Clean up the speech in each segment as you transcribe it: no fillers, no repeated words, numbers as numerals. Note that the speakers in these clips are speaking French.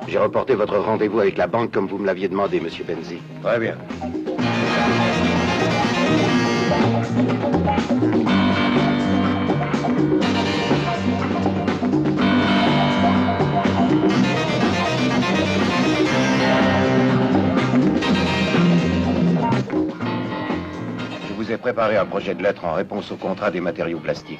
J'ai reporté votre rendez-vous avec la banque comme vous me l'aviez demandé, monsieur Benzi. Très bien. Je vous ai préparé un projet de lettre en réponse au contrat des matériaux plastiques.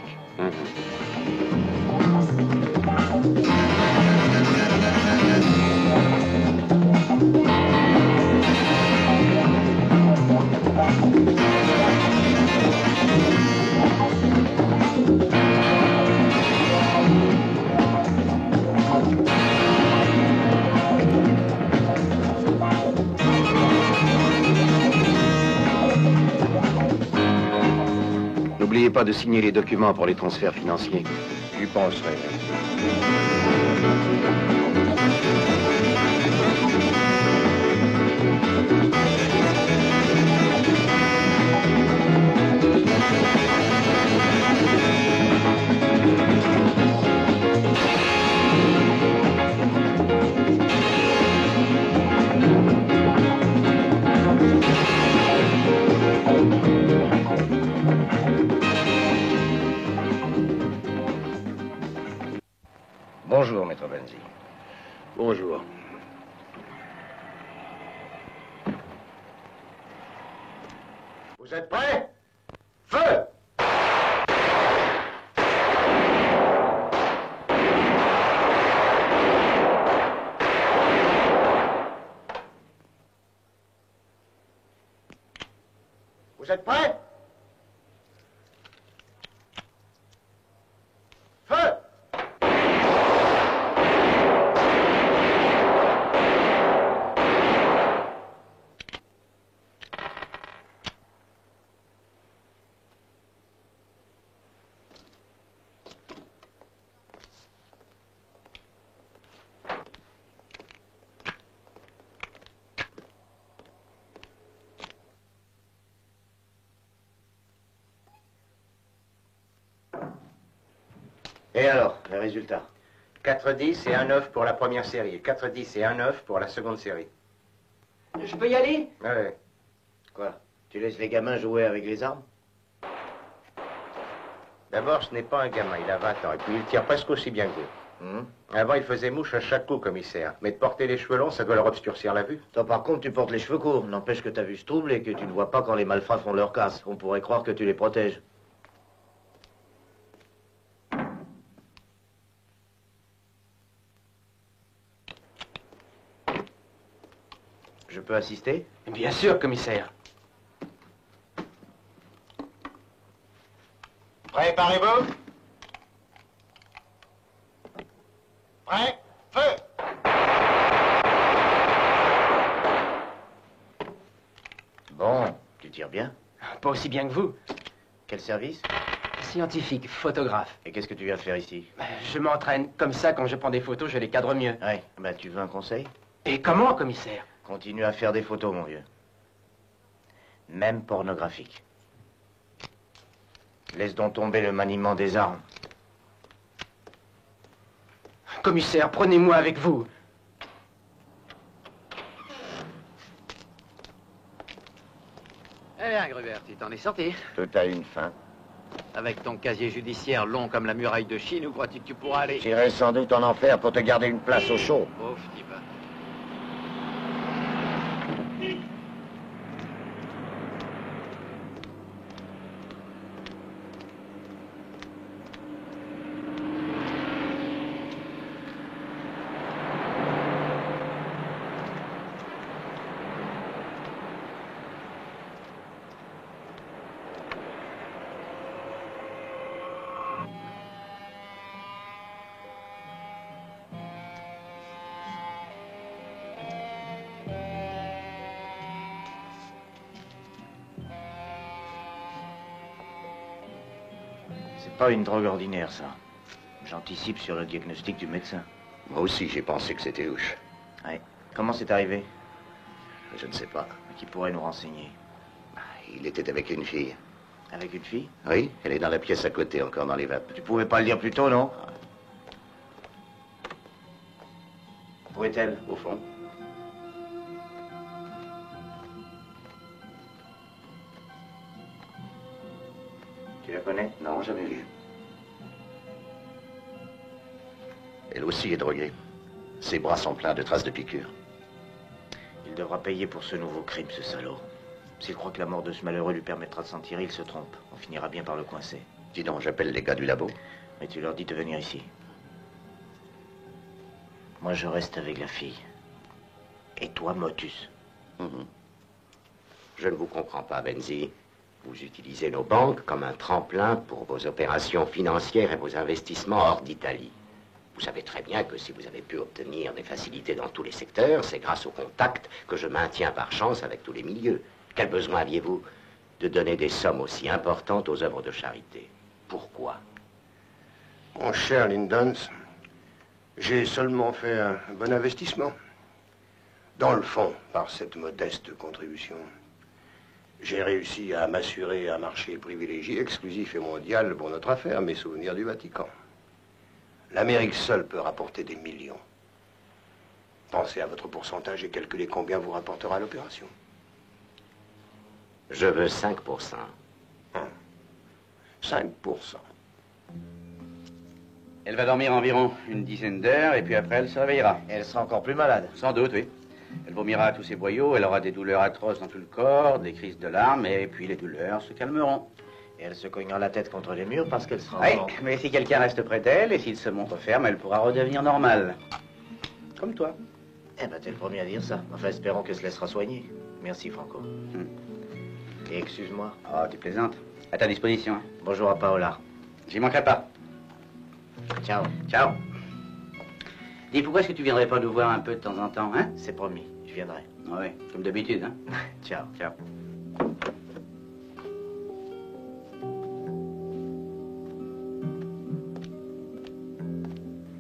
N'oubliez pas de signer les documents pour les transferts financiers. J'y penserai. Bonjour, maître Benzi. Bonjour. Vous êtes prêts? Feu! Vous êtes prêts? Feu! Et alors, les résultats? 4-10 et 1-9 pour la première série. 4-10 et 1-9 pour la seconde série. Je peux y aller? Ouais. Quoi? Tu laisses les gamins jouer avec les armes? D'abord, ce n'est pas un gamin, il a 20 ans. Et puis, il tire presque aussi bien que vous. Avant, il faisait mouche à chaque coup, commissaire. Mais de porter les cheveux longs, ça doit leur obscurcir la vue. Toi, par contre, tu portes les cheveux courts. N'empêche que ta vue se trouble et que tu ne vois pas quand les malfrats font leur casse. On pourrait croire que tu les protèges. Je peux assister? Bien sûr, commissaire. Préparez-vous. Prêt? Feu! Bon, tu tires bien. Pas aussi bien que vous. Quel service? Scientifique, photographe. Et qu'est-ce que tu viens faire ici? Je m'entraîne. Comme ça, quand je prends des photos, je les cadre mieux. Ouais, bah tu veux un conseil? Et comment, commissaire? Continue à faire des photos, mon vieux. Même pornographiques. Laisse donc tomber le maniement des armes. Commissaire, prenez-moi avec vous. Eh bien, Gruber, tu t'en es sorti. Tout a une fin. Avec ton casier judiciaire long comme la muraille de Chine, où crois-tu que tu pourras aller? J'irai sans doute en enfer pour te garder une place au chaud. Pauvre type. C'est pas une drogue ordinaire, ça. J'anticipe sur le diagnostic du médecin. Moi aussi, j'ai pensé que c'était louche. Ouais. Comment c'est arrivé? Je ne sais pas. Qui pourrait nous renseigner? Il était avec une fille. Avec une fille? Oui, elle est dans la pièce à côté, encore dans les vapes. Tu pouvais pas le dire plus tôt, non? Où est-elle? Au fond. Tu la connais? Non, jamais vu. Elle aussi est droguée. Ses bras sont pleins de traces de piqûres. Il devra payer pour ce nouveau crime, ce salaud. S'il croit que la mort de ce malheureux lui permettra de s'en tirer, il se trompe. On finira bien par le coincer. Dis donc, j'appelle les gars du labo. Mais tu leur dis de venir ici. Moi, je reste avec la fille. Et toi, Motus. Je ne vous comprends pas, Benzi. Vous utilisez nos banques comme un tremplin pour vos opérations financières et vos investissements hors d'Italie. Vous savez très bien que si vous avez pu obtenir des facilités dans tous les secteurs, c'est grâce aux contacts que je maintiens par chance avec tous les milieux. Quel besoin aviez-vous de donner des sommes aussi importantes aux œuvres de charité? Pourquoi? Mon cher Lindons, j'ai seulement fait un bon investissement. Dans le fond, par cette modeste contribution, j'ai réussi à m'assurer un marché privilégié, exclusif et mondial pour notre affaire, mes souvenirs du Vatican. L'Amérique seule peut rapporter des millions. Pensez à votre pourcentage et calculez combien vous rapportera l'opération. Je veux 5%. 5%. Elle va dormir environ une dizaine d'heures et puis après elle se réveillera. Elle sera encore plus malade. Sans doute, oui. Elle vomira tous ses boyaux, elle aura des douleurs atroces dans tout le corps, des crises de larmes, et puis les douleurs se calmeront. Et elle se cognera la tête contre les murs parce qu'elle sera... Oui, mais si quelqu'un reste près d'elle, et s'il se montre ferme, elle pourra redevenir normale. Comme toi. Eh ben, t'es le premier à dire ça. Enfin, espérons qu'elle se laissera soigner. Merci, Franco. Et excuse-moi. Oh, tu plaisantes. À ta disposition. Hein. Bonjour à Paola. J'y manquerai pas. Ciao. Ciao. Dis, pourquoi est-ce que tu viendrais pas nous voir un peu de temps en temps, hein? C'est promis, je viendrai. Oui, comme d'habitude, hein? Ciao. Ciao.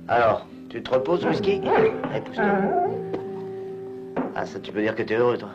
Alors, tu te reposes, whisky? Allez, pousse-toi. Ah, ça, tu peux dire que t'es heureux, toi?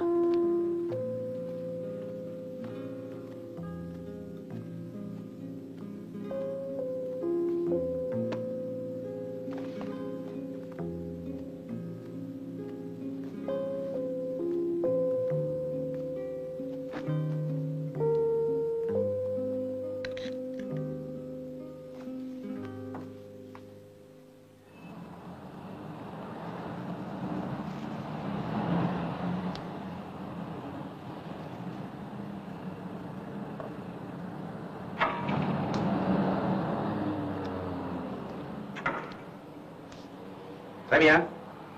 Très bien.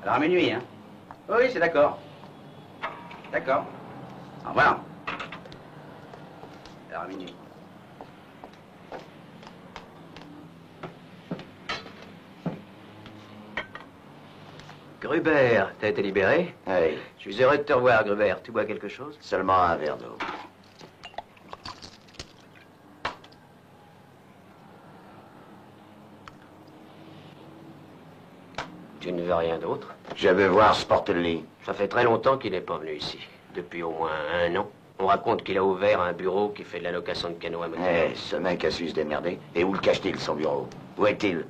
Alors à minuit, hein? Oui, c'est d'accord. D'accord. Au revoir. Alors à minuit. Gruber, t'as été libéré? Oui. Je suis heureux de te revoir, Gruber. Tu bois quelque chose? Seulement un verre d'eau. Tu ne veux rien d'autre? Je veux voir Sportelli. Ça fait très longtemps qu'il n'est pas venu ici. Depuis au moins 1 an. On raconte qu'il a ouvert un bureau qui fait de la location de canots à moteur. Eh, ce mec a su se démerder. Et où le cache-t-il, son bureau? Où est-il?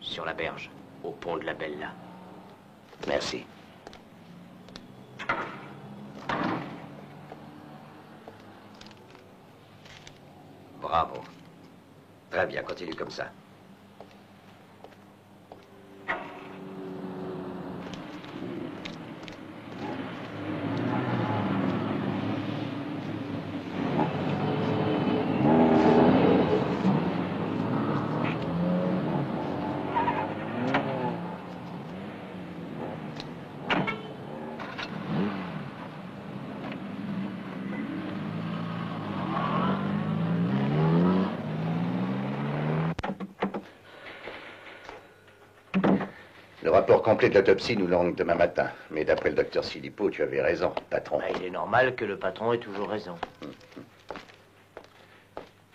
Sur la berge, au pont de la Bella. Merci. Bravo. Très bien, continue comme ça. Le rapport complet de l'autopsie nous l'ont demain matin. Mais d'après le docteur Silipo, tu avais raison, patron. Bah, il est normal que le patron ait toujours raison.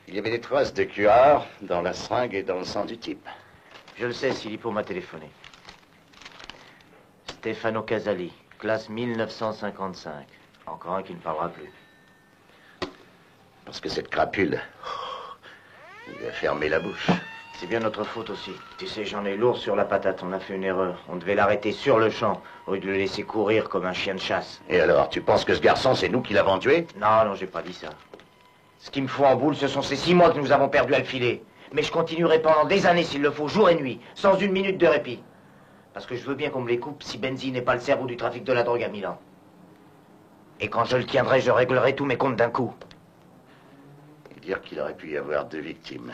Il y avait des traces de cuir dans la seringue et dans le sang du type. Je le sais, Silipo m'a téléphoné. Stefano Casali, classe 1955. Encore un qui ne parlera plus. Parce que cette crapule, il a fermé la bouche. C'est bien notre faute aussi. Tu sais, j'en ai lourd sur la patate. On a fait une erreur. On devait l'arrêter sur le champ, au lieu de le laisser courir comme un chien de chasse. Et alors, tu penses que ce garçon, c'est nous qui l'avons tué? Non, non, j'ai pas dit ça. Ce qui me fout en boule, ce sont ces 6 mois que nous avons perdus à le filer. Mais je continuerai pendant des années, s'il le faut, jour et nuit, sans une minute de répit. Parce que je veux bien qu'on me les coupe si Benzi n'est pas le cerveau du trafic de la drogue à Milan. Et quand je le tiendrai, je réglerai tous mes comptes d'un coup. Et dire qu'il aurait pu y avoir 2 victimes.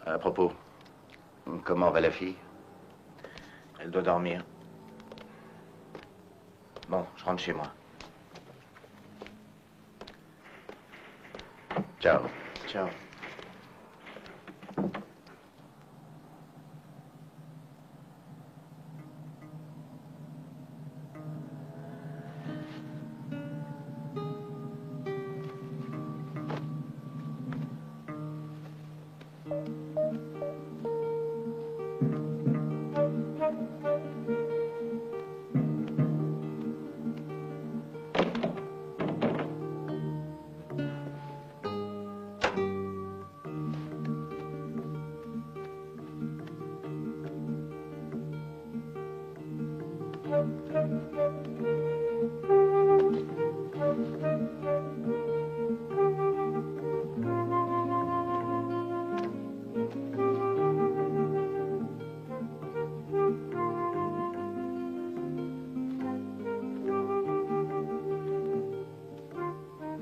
À propos, comment va la fille? Elle doit dormir. Bon, je rentre chez moi. Ciao. Ciao.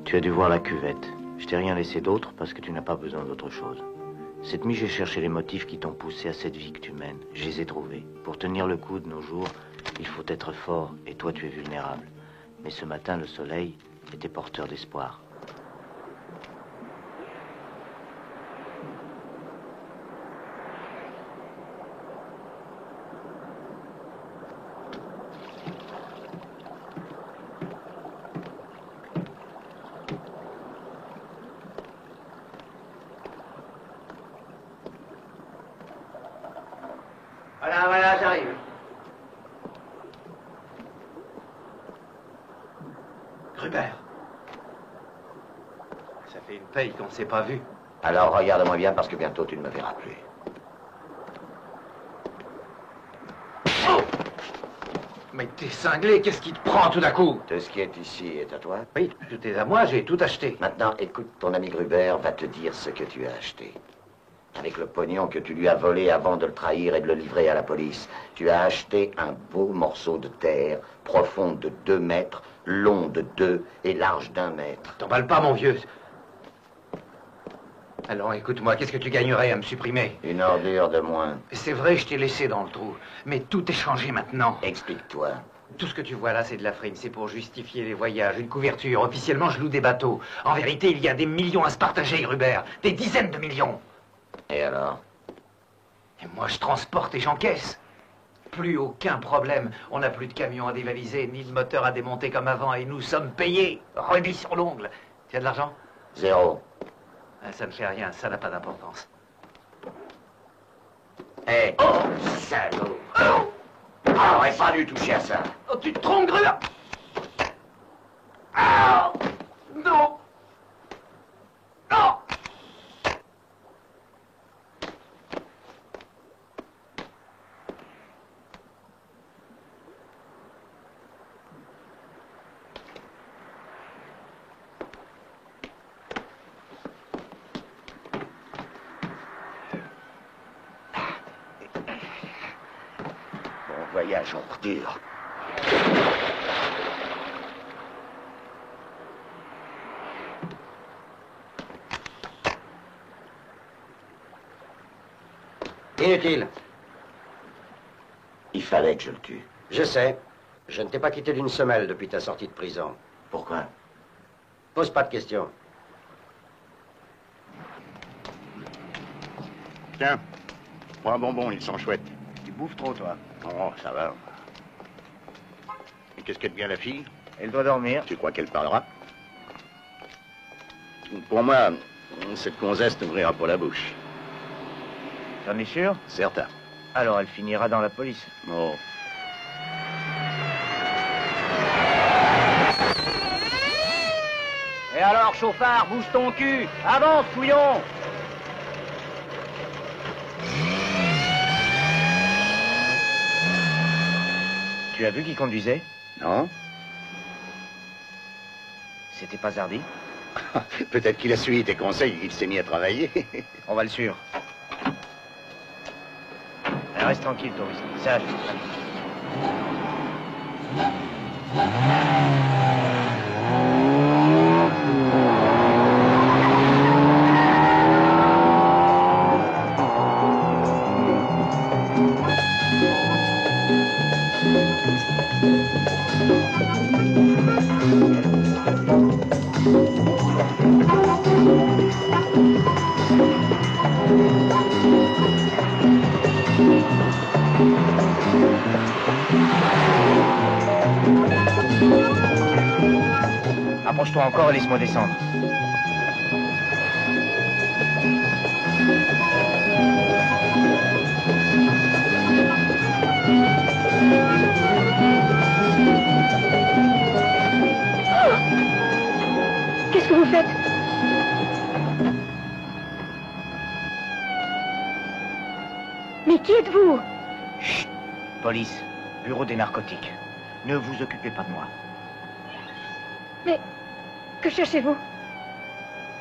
Tu as dû voir la cuvette. Je t'ai rien laissé d'autre parce que tu n'as pas besoin d'autre chose. Cette nuit, j'ai cherché les motifs qui t'ont poussé à cette vie que tu mènes. Je les ai trouvés. Pour tenir le coup de nos jours, il faut être fort et toi, tu es vulnérable. Mais ce matin, le soleil était porteur d'espoir. Voilà, j'arrive. Gruber. Ça fait une paye qu'on ne s'est pas vu. Alors regarde-moi bien parce que bientôt tu ne me verras plus. Oh! Mais t'es cinglé, qu'est-ce qui te prend tout d'un coup? Tout ce qui est ici est à toi. Oui, tout est à moi, j'ai tout acheté. Maintenant, écoute, ton ami Gruber va te dire ce que tu as acheté. Avec le pognon que tu lui as volé avant de le trahir et de le livrer à la police, tu as acheté un beau morceau de terre, profond de 2 mètres, long de 2 et large d'1 mètre. T'emballes pas, mon vieux. Alors, écoute-moi, qu'est-ce que tu gagnerais à me supprimer? Une ordure de moins. C'est vrai, je t'ai laissé dans le trou. Mais tout est changé maintenant. Explique-toi. Tout ce que tu vois là, c'est de la frime. C'est pour justifier les voyages, une couverture. Officiellement, je loue des bateaux. En vérité, il y a des millions à se partager, Gruber. Des dizaines de millions. Et alors? Et moi, je transporte et j'encaisse. Plus aucun problème. On n'a plus de camions à dévaliser, ni de moteur à démonter comme avant, et nous sommes payés. Rubis sur l'ongle. Tu as de l'argent? 0. Ah, ça ne fait rien, ça n'a pas d'importance. Hé, salaud! Ah, j'aurais pas dû toucher à ça. Oh, tu te trompes, Gruber! Ah! Non! Non! Bon voyage en ordure. Inutile. Il fallait que je le tue. Je sais. Je ne t'ai pas quitté d'une semelle depuis ta sortie de prison. Pourquoi? Pose pas de questions. Tiens, prends un bonbon, ils sont chouettes. Tu bouffes trop, toi. Oh, ça va. Et qu'est-ce qu'elle devient, la fille? Elle doit dormir. Tu crois qu'elle parlera? Pour moi, cette gonzesse n'ouvrira pas la bouche. T'en es sûr? Certain. Alors elle finira dans la police. Oh. Et alors, chauffard, bouge ton cul. Avance, couillon. Tu as vu qui conduisait? Non? C'était pas Zardy? Peut-être qu'il a suivi tes conseils et qu'il s'est mis à travailler. On va le suivre. Reste tranquille, touriste. Sage. Approche-toi encore et laisse-moi descendre. Qu'est-ce que vous faites? Mais qui êtes-vous? Chut! Police, bureau des narcotiques. Ne vous occupez pas de moi. Mais que cherchez-vous?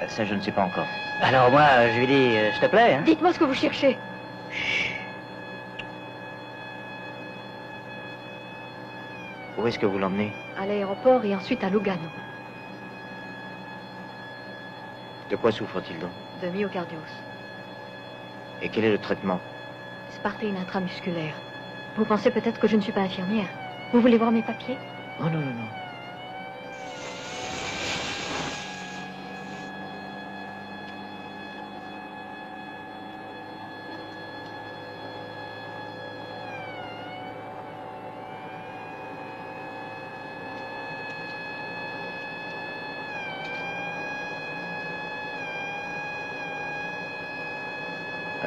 Ça, je ne sais pas encore. Alors moi, je lui dis, s'il te plaît, hein? Dites-moi ce que vous cherchez. Chut. Où est-ce que vous l'emmenez? À l'aéroport et ensuite à Lugano. De quoi souffre-t-il donc? De myocardiose. Et quel est le traitement? Spartine intramusculaire. Vous pensez peut-être que je ne suis pas infirmière. Vous voulez voir mes papiers? Oh non, non, non.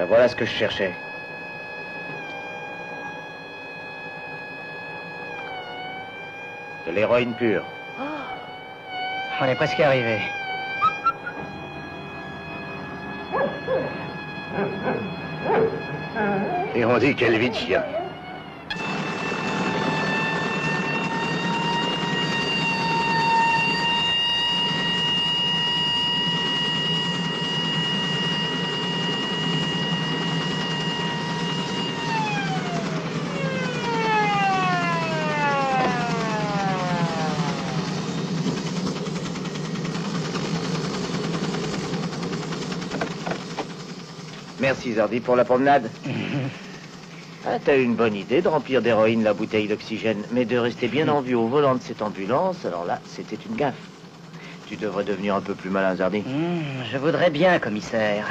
Voilà ce que je cherchais. De l'héroïne pure. Oh. On est presque arrivé. Et on dit quelle vie de chien. Merci Zardy pour la promenade. Ah, t'as eu une bonne idée de remplir d'héroïne la bouteille d'oxygène, mais de rester bien en vue au volant de cette ambulance, alors là, c'était une gaffe. Tu devrais devenir un peu plus malin, Zardy. Je voudrais bien, commissaire.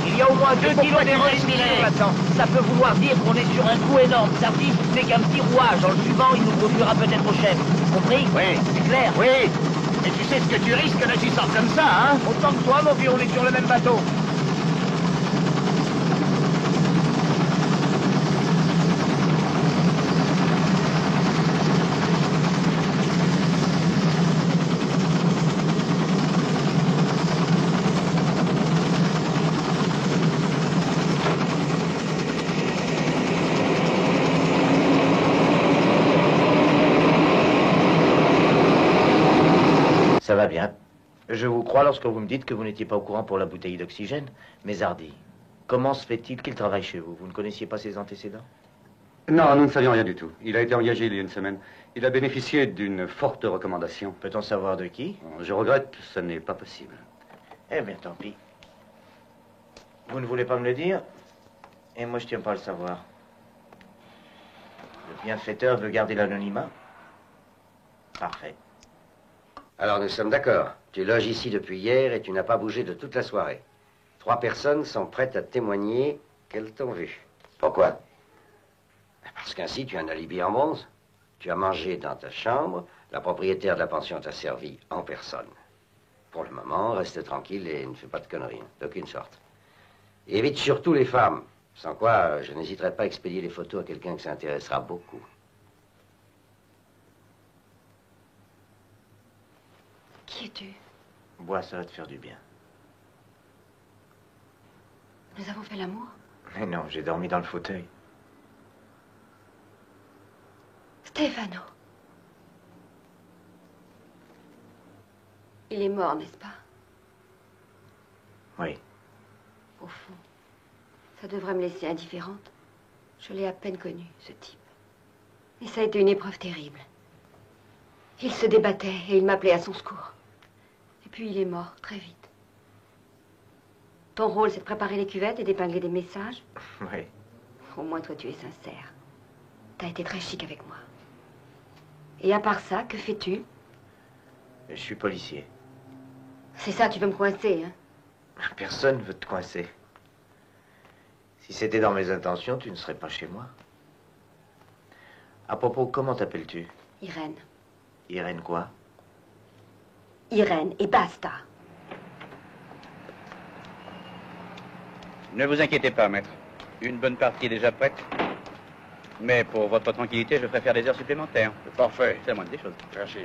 Il y a au moins 2 kilos d'héroïne là-dedans. Ça peut vouloir dire qu'on est sur un coup énorme. Zardy n'est qu'un petit rouage. En le suivant, il nous conduira peut-être au chef. Compris? Oui. C'est clair? Oui. Et tu sais ce que tu risques en agissant comme ça, hein? Autant que toi, mon vieux, on est sur le même bateau. Ça va bien. Je vous crois lorsque vous me dites que vous n'étiez pas au courant pour la bouteille d'oxygène. Mais Zardy, comment se fait-il qu'il travaille chez vous? Vous ne connaissiez pas ses antécédents? Non, nous ne savions rien du tout. Il a été engagé il y a une semaine. Il a bénéficié d'une forte recommandation. Peut-on savoir de qui? Je regrette, ce n'est pas possible. Eh bien, tant pis. Vous ne voulez pas me le dire? Et moi, je tiens pas à le savoir. Le bienfaiteur veut garder l'anonymat? Parfait. Alors nous sommes d'accord. Tu loges ici depuis hier et tu n'as pas bougé de toute la soirée. 3 personnes sont prêtes à témoigner qu'elles t'ont vu. Pourquoi? Parce qu'ainsi tu as un alibi en bronze. Tu as mangé dans ta chambre, la propriétaire de la pension t'a servi en personne. Pour le moment, reste tranquille et ne fais pas de conneries, d'aucune sorte. Et évite surtout les femmes, sans quoi je n'hésiterai pas à expédier les photos à quelqu'un que ça intéressera beaucoup. Qui es-tu? Bois, ça va te faire du bien. Nous avons fait l'amour? Mais non, j'ai dormi dans le fauteuil. Stefano. Il est mort, n'est-ce pas? Oui. Au fond, ça devrait me laisser indifférente. Je l'ai à peine connu, ce type. Et ça a été une épreuve terrible. Il se débattait et il m'appelait à son secours. Et puis il est mort, très vite. Ton rôle, c'est de préparer les cuvettes et d'épingler des messages? Oui. Au moins, toi, tu es sincère. T'as été très chic avec moi. Et à part ça, que fais-tu? Je suis policier. C'est ça, tu veux me coincer, hein? Personne ne veut te coincer. Si c'était dans mes intentions, tu ne serais pas chez moi. À propos, comment t'appelles-tu? Irène. Irène quoi? Irène, et basta. Ne vous inquiétez pas, maître. Une bonne partie est déjà prête. Mais pour votre tranquillité, je préfère des heures supplémentaires. Parfait. C'est la moindre des choses. Merci.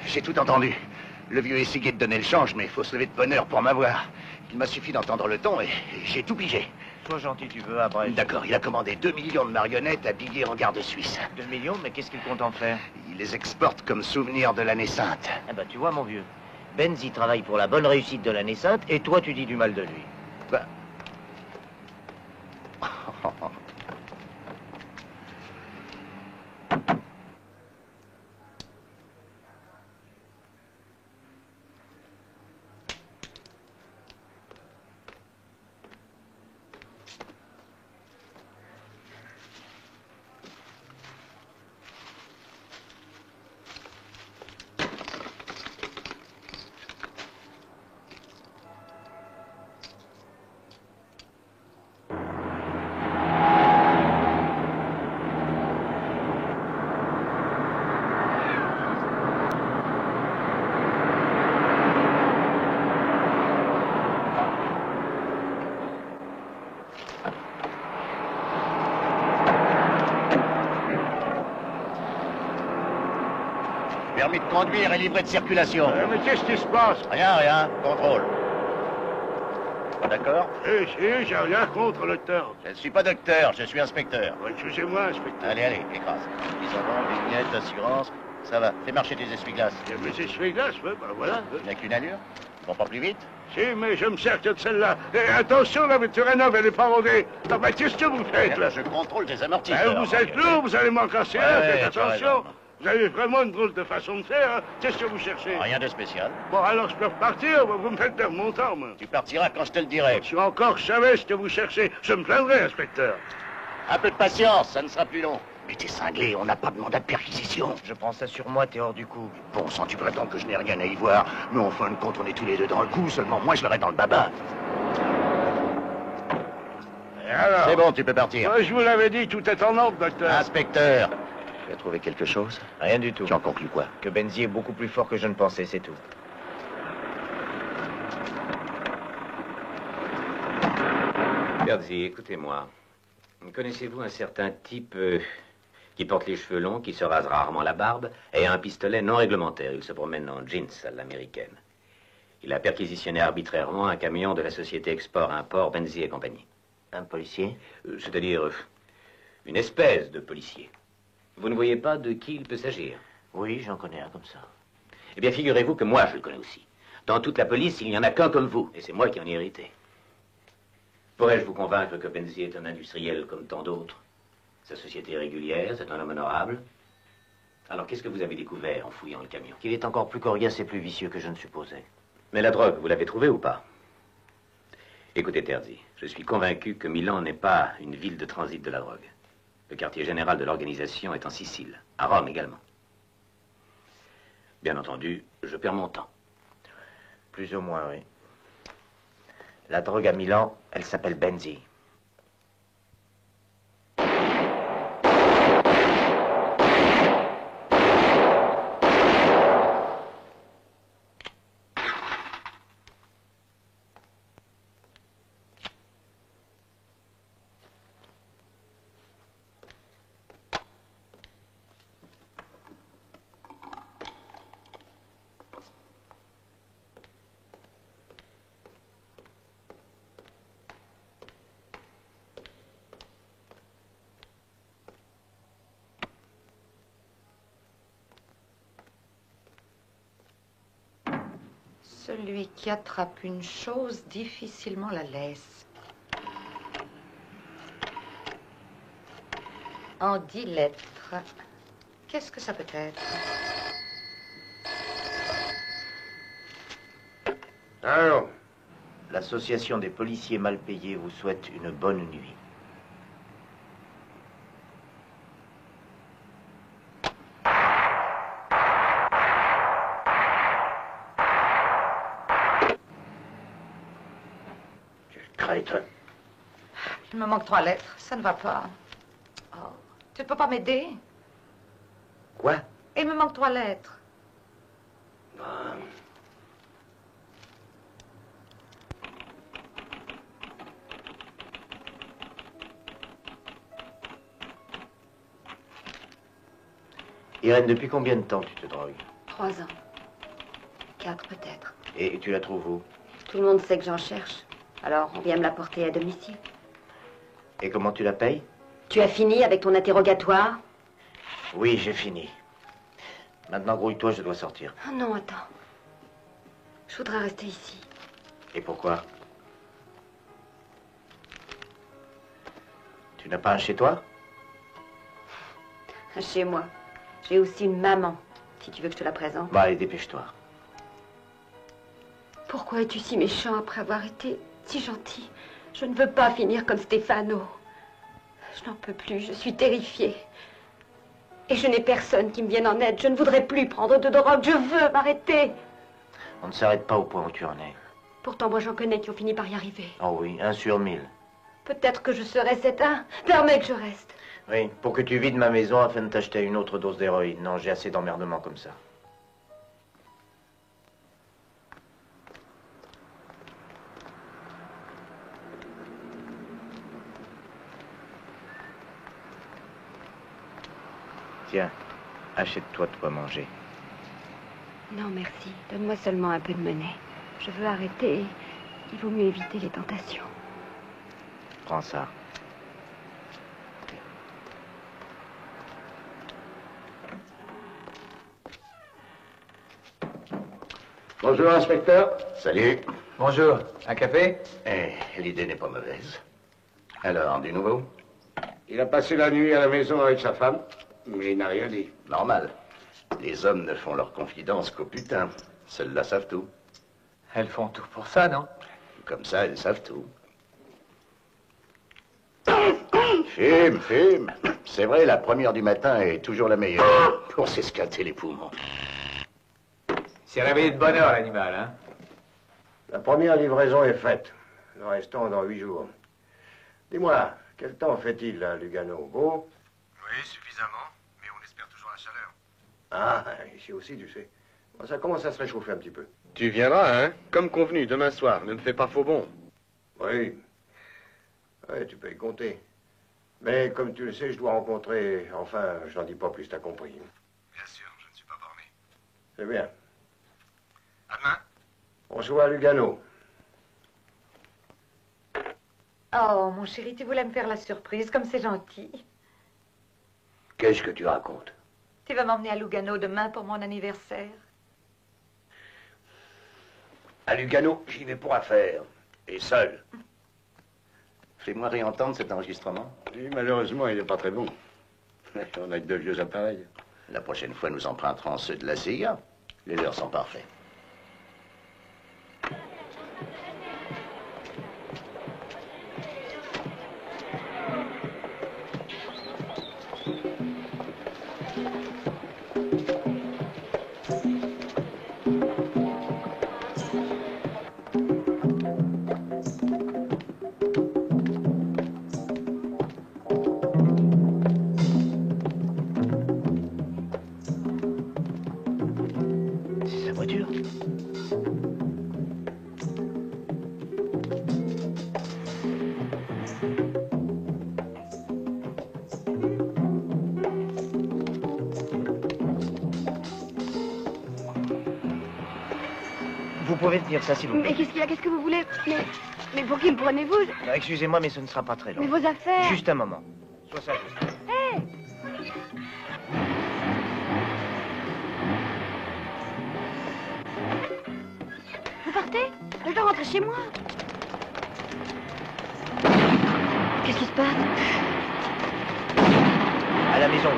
J'ai tout entendu. Le vieux essayait de donner le change, mais il faut se lever de bonne heure pour m'avoir. Il m'a suffi d'entendre le ton et j'ai tout pigé. Sois gentil, tu veux, Abrège. D'accord, il a commandé 2 millions de marionnettes habillées en garde suisse. 2 millions, mais qu'est-ce qu'il compte en faire? Il les exporte comme souvenir de l'année sainte. Eh ben, tu vois, mon vieux, Benzi travaille pour la bonne réussite de l'année sainte, et toi, tu dis du mal de lui. Bah. Permis de conduire et livret de circulation. Mais qu'est-ce qui se passe? Rien, rien. Contrôle. Pas d'accord? Si, j'ai rien contre le tort. Je ne suis pas docteur, je suis inspecteur. Excusez-moi, inspecteur. Allez, allez, écrase. Isolant, vignettes, assurance. Ça va, fais marcher tes essuie-glaces. Mais essuie-glaces, ouais, ben voilà. Tu n'as qu'une allure? Tu vas pas plus vite? Si, mais je me sers que de celle-là. Et attention, la voiture est neuve, elle est pas rodée. Ah ben, qu'est-ce que vous faites, là? Je contrôle tes amortisseurs. Vous êtes lourd, vous allez m'en casser un, faites attention. Vous avez vraiment une drôle de façon de faire, hein. Qu'est-ce que vous cherchez? Rien de spécial. Bon, alors je peux repartir, vous me faites perdre mon temps, moi. Tu partiras quand je te le dirai. Si encore je savais ce que vous cherchez, je me plaindrais, inspecteur. Un peu de patience, ça ne sera plus long. Mais t'es cinglé, on n'a pas de mandat de perquisition. Je prends ça sur moi, t'es hors du coup. Bon sang, tu prétends que je n'ai rien à y voir. Mais en fin de compte, on est tous les deux dans le coup, seulement moi je l'aurai dans le baba. C'est bon, tu peux partir. Je vous l'avais dit, tout est en ordre, docteur. Inspecteur. Tu as trouvé quelque chose? Rien du tout. Tu en conclus quoi? Que Benzi est beaucoup plus fort que je ne pensais, c'est tout. Benzi, écoutez-moi. Connaissez-vous un certain type qui porte les cheveux longs, qui se rase rarement la barbe, et a un pistolet non réglementaire? Il se promène en jeans à l'américaine. Il a perquisitionné arbitrairement un camion de la société Export-Import Benzi et compagnie. Un policier? C'est-à-dire une espèce de policier. Vous ne voyez pas de qui il peut s'agir? Oui, j'en connais un comme ça. Eh bien, figurez-vous que moi, je le connais aussi. Dans toute la police, il n'y en a qu'un comme vous, et c'est moi qui en ai hérité. Pourrais-je vous convaincre que Benzi est un industriel comme tant d'autres? Sa société est régulière, c'est un homme honorable. Alors, qu'est-ce que vous avez découvert en fouillant le camion? Qu'il est encore plus coriace et plus vicieux que je ne supposais. Mais la drogue, vous l'avez trouvée ou pas? Écoutez, Terzi, je suis convaincu que Milan n'est pas une ville de transit de la drogue. Le quartier général de l'organisation est en Sicile, à Rome également. Bien entendu, je perds mon temps. Plus ou moins, oui. La drogue à Milan, elle s'appelle Benzi. Celui qui attrape une chose difficilement la laisse. En 10 lettres. Qu'est-ce que ça peut être? Alors, l'association des policiers mal payés vous souhaite une bonne nuit. Il me manque 3 lettres, ça ne va pas. Oh, tu ne peux pas m'aider? Quoi? Il me manque 3 lettres. Irène, depuis combien de temps tu te drogues? 3 ans. 4 peut-être. Et tu la trouves où? Tout le monde sait que j'en cherche. Alors, on vient me la porter à domicile. Et comment tu la payes? Tu as fini avec ton interrogatoire? Oui, j'ai fini. Maintenant, grouille-toi, je dois sortir. Oh non, attends. Je voudrais rester ici. Et pourquoi? Tu n'as pas un chez toi? Chez moi. J'ai aussi une maman, si tu veux que je te la présente. Bah, allez, dépêche-toi. Pourquoi es-tu si méchant après avoir été si gentil? Je ne veux pas finir comme Stefano. Je n'en peux plus, je suis terrifiée. Et je n'ai personne qui me vienne en aide. Je ne voudrais plus prendre de drogue. Je veux m'arrêter. On ne s'arrête pas au point où tu en es. Pourtant, moi, j'en connais qui ont fini par y arriver. Oh oui, 1 sur 1000. Peut-être que je serai cet un. Permets que je reste. Oui, pour que tu vides ma maison afin de t'acheter une autre dose d'héroïne. Non, j'ai assez d'emmerdements comme ça. Tiens, achète-toi de quoi manger. Non, merci. Donne-moi seulement un peu de monnaie. Je veux arrêter. Il vaut mieux éviter les tentations. Prends ça. Bonjour, inspecteur. Salut. Bonjour. Un café? L'idée n'est pas mauvaise. Alors, du nouveau? Il a passé la nuit à la maison avec sa femme, mais il n'a rien dit. Normal. Les hommes ne font leur confidence qu'au putain. Celles-là savent tout. Elles font tout pour ça, non? Comme ça, elles savent tout. Fume. C'est vrai, la première du matin est toujours la meilleure pour s'escater les poumons. C'est réveillé de bonne heure, l'animal, hein? La première livraison est faite. Le restant dans 8 jours. Dis-moi, quel temps fait-il à Lugano? Beau? Oui, suffisamment, mais on espère toujours la chaleur. Ah, ici aussi, tu sais. Bon, ça commence à se réchauffer un petit peu. Tu viendras, hein? Comme convenu, demain soir. Ne me fais pas faux bon. Oui. Oui, tu peux y compter. Mais comme tu le sais, je dois rencontrer... Enfin, je n'en dis pas plus, t'as compris. Bien sûr, je ne suis pas borné. C'est bien. À demain. On se voit à Lugano. Oh, mon chéri, tu voulais me faire la surprise, comme c'est gentil. Qu'est-ce que tu racontes? Tu vas m'emmener à Lugano demain pour mon anniversaire. À Lugano, j'y vais pour affaires. Et seul. Fais-moi réentendre cet enregistrement. Oui, malheureusement, il n'est pas très bon. On a que de vieux appareils. La prochaine fois, nous emprunterons ceux de la CIA. Les leurs sont parfaits. C'est sa voiture. Vous pouvez tenir ça, s'il vous plaît. Mais qu'est-ce qu'il y a? Qu'est-ce que vous voulez? Mais pour qui me prenez-vous? Non, excusez-moi, mais ce ne sera pas très long. Mais vos affaires. Juste un moment. Sois sage. Hé! Vous partez? Je dois rentrer chez moi. Qu'est-ce qui se passe? À la maison.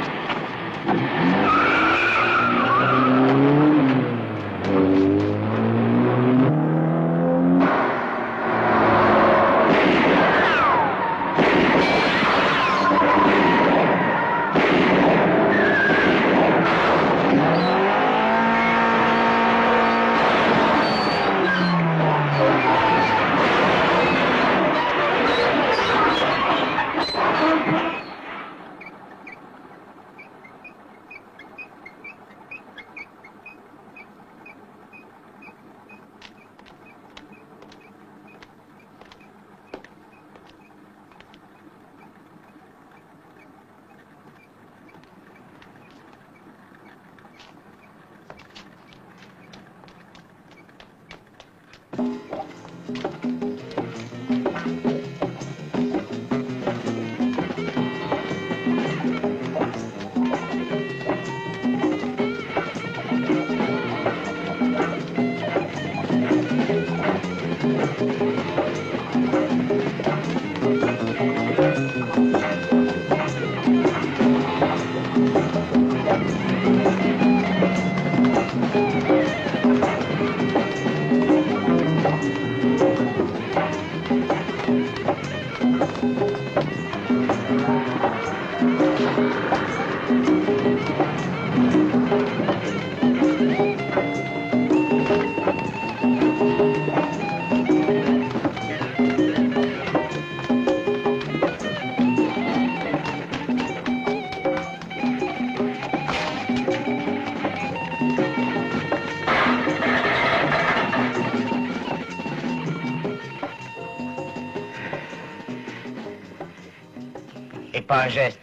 Et pas un geste.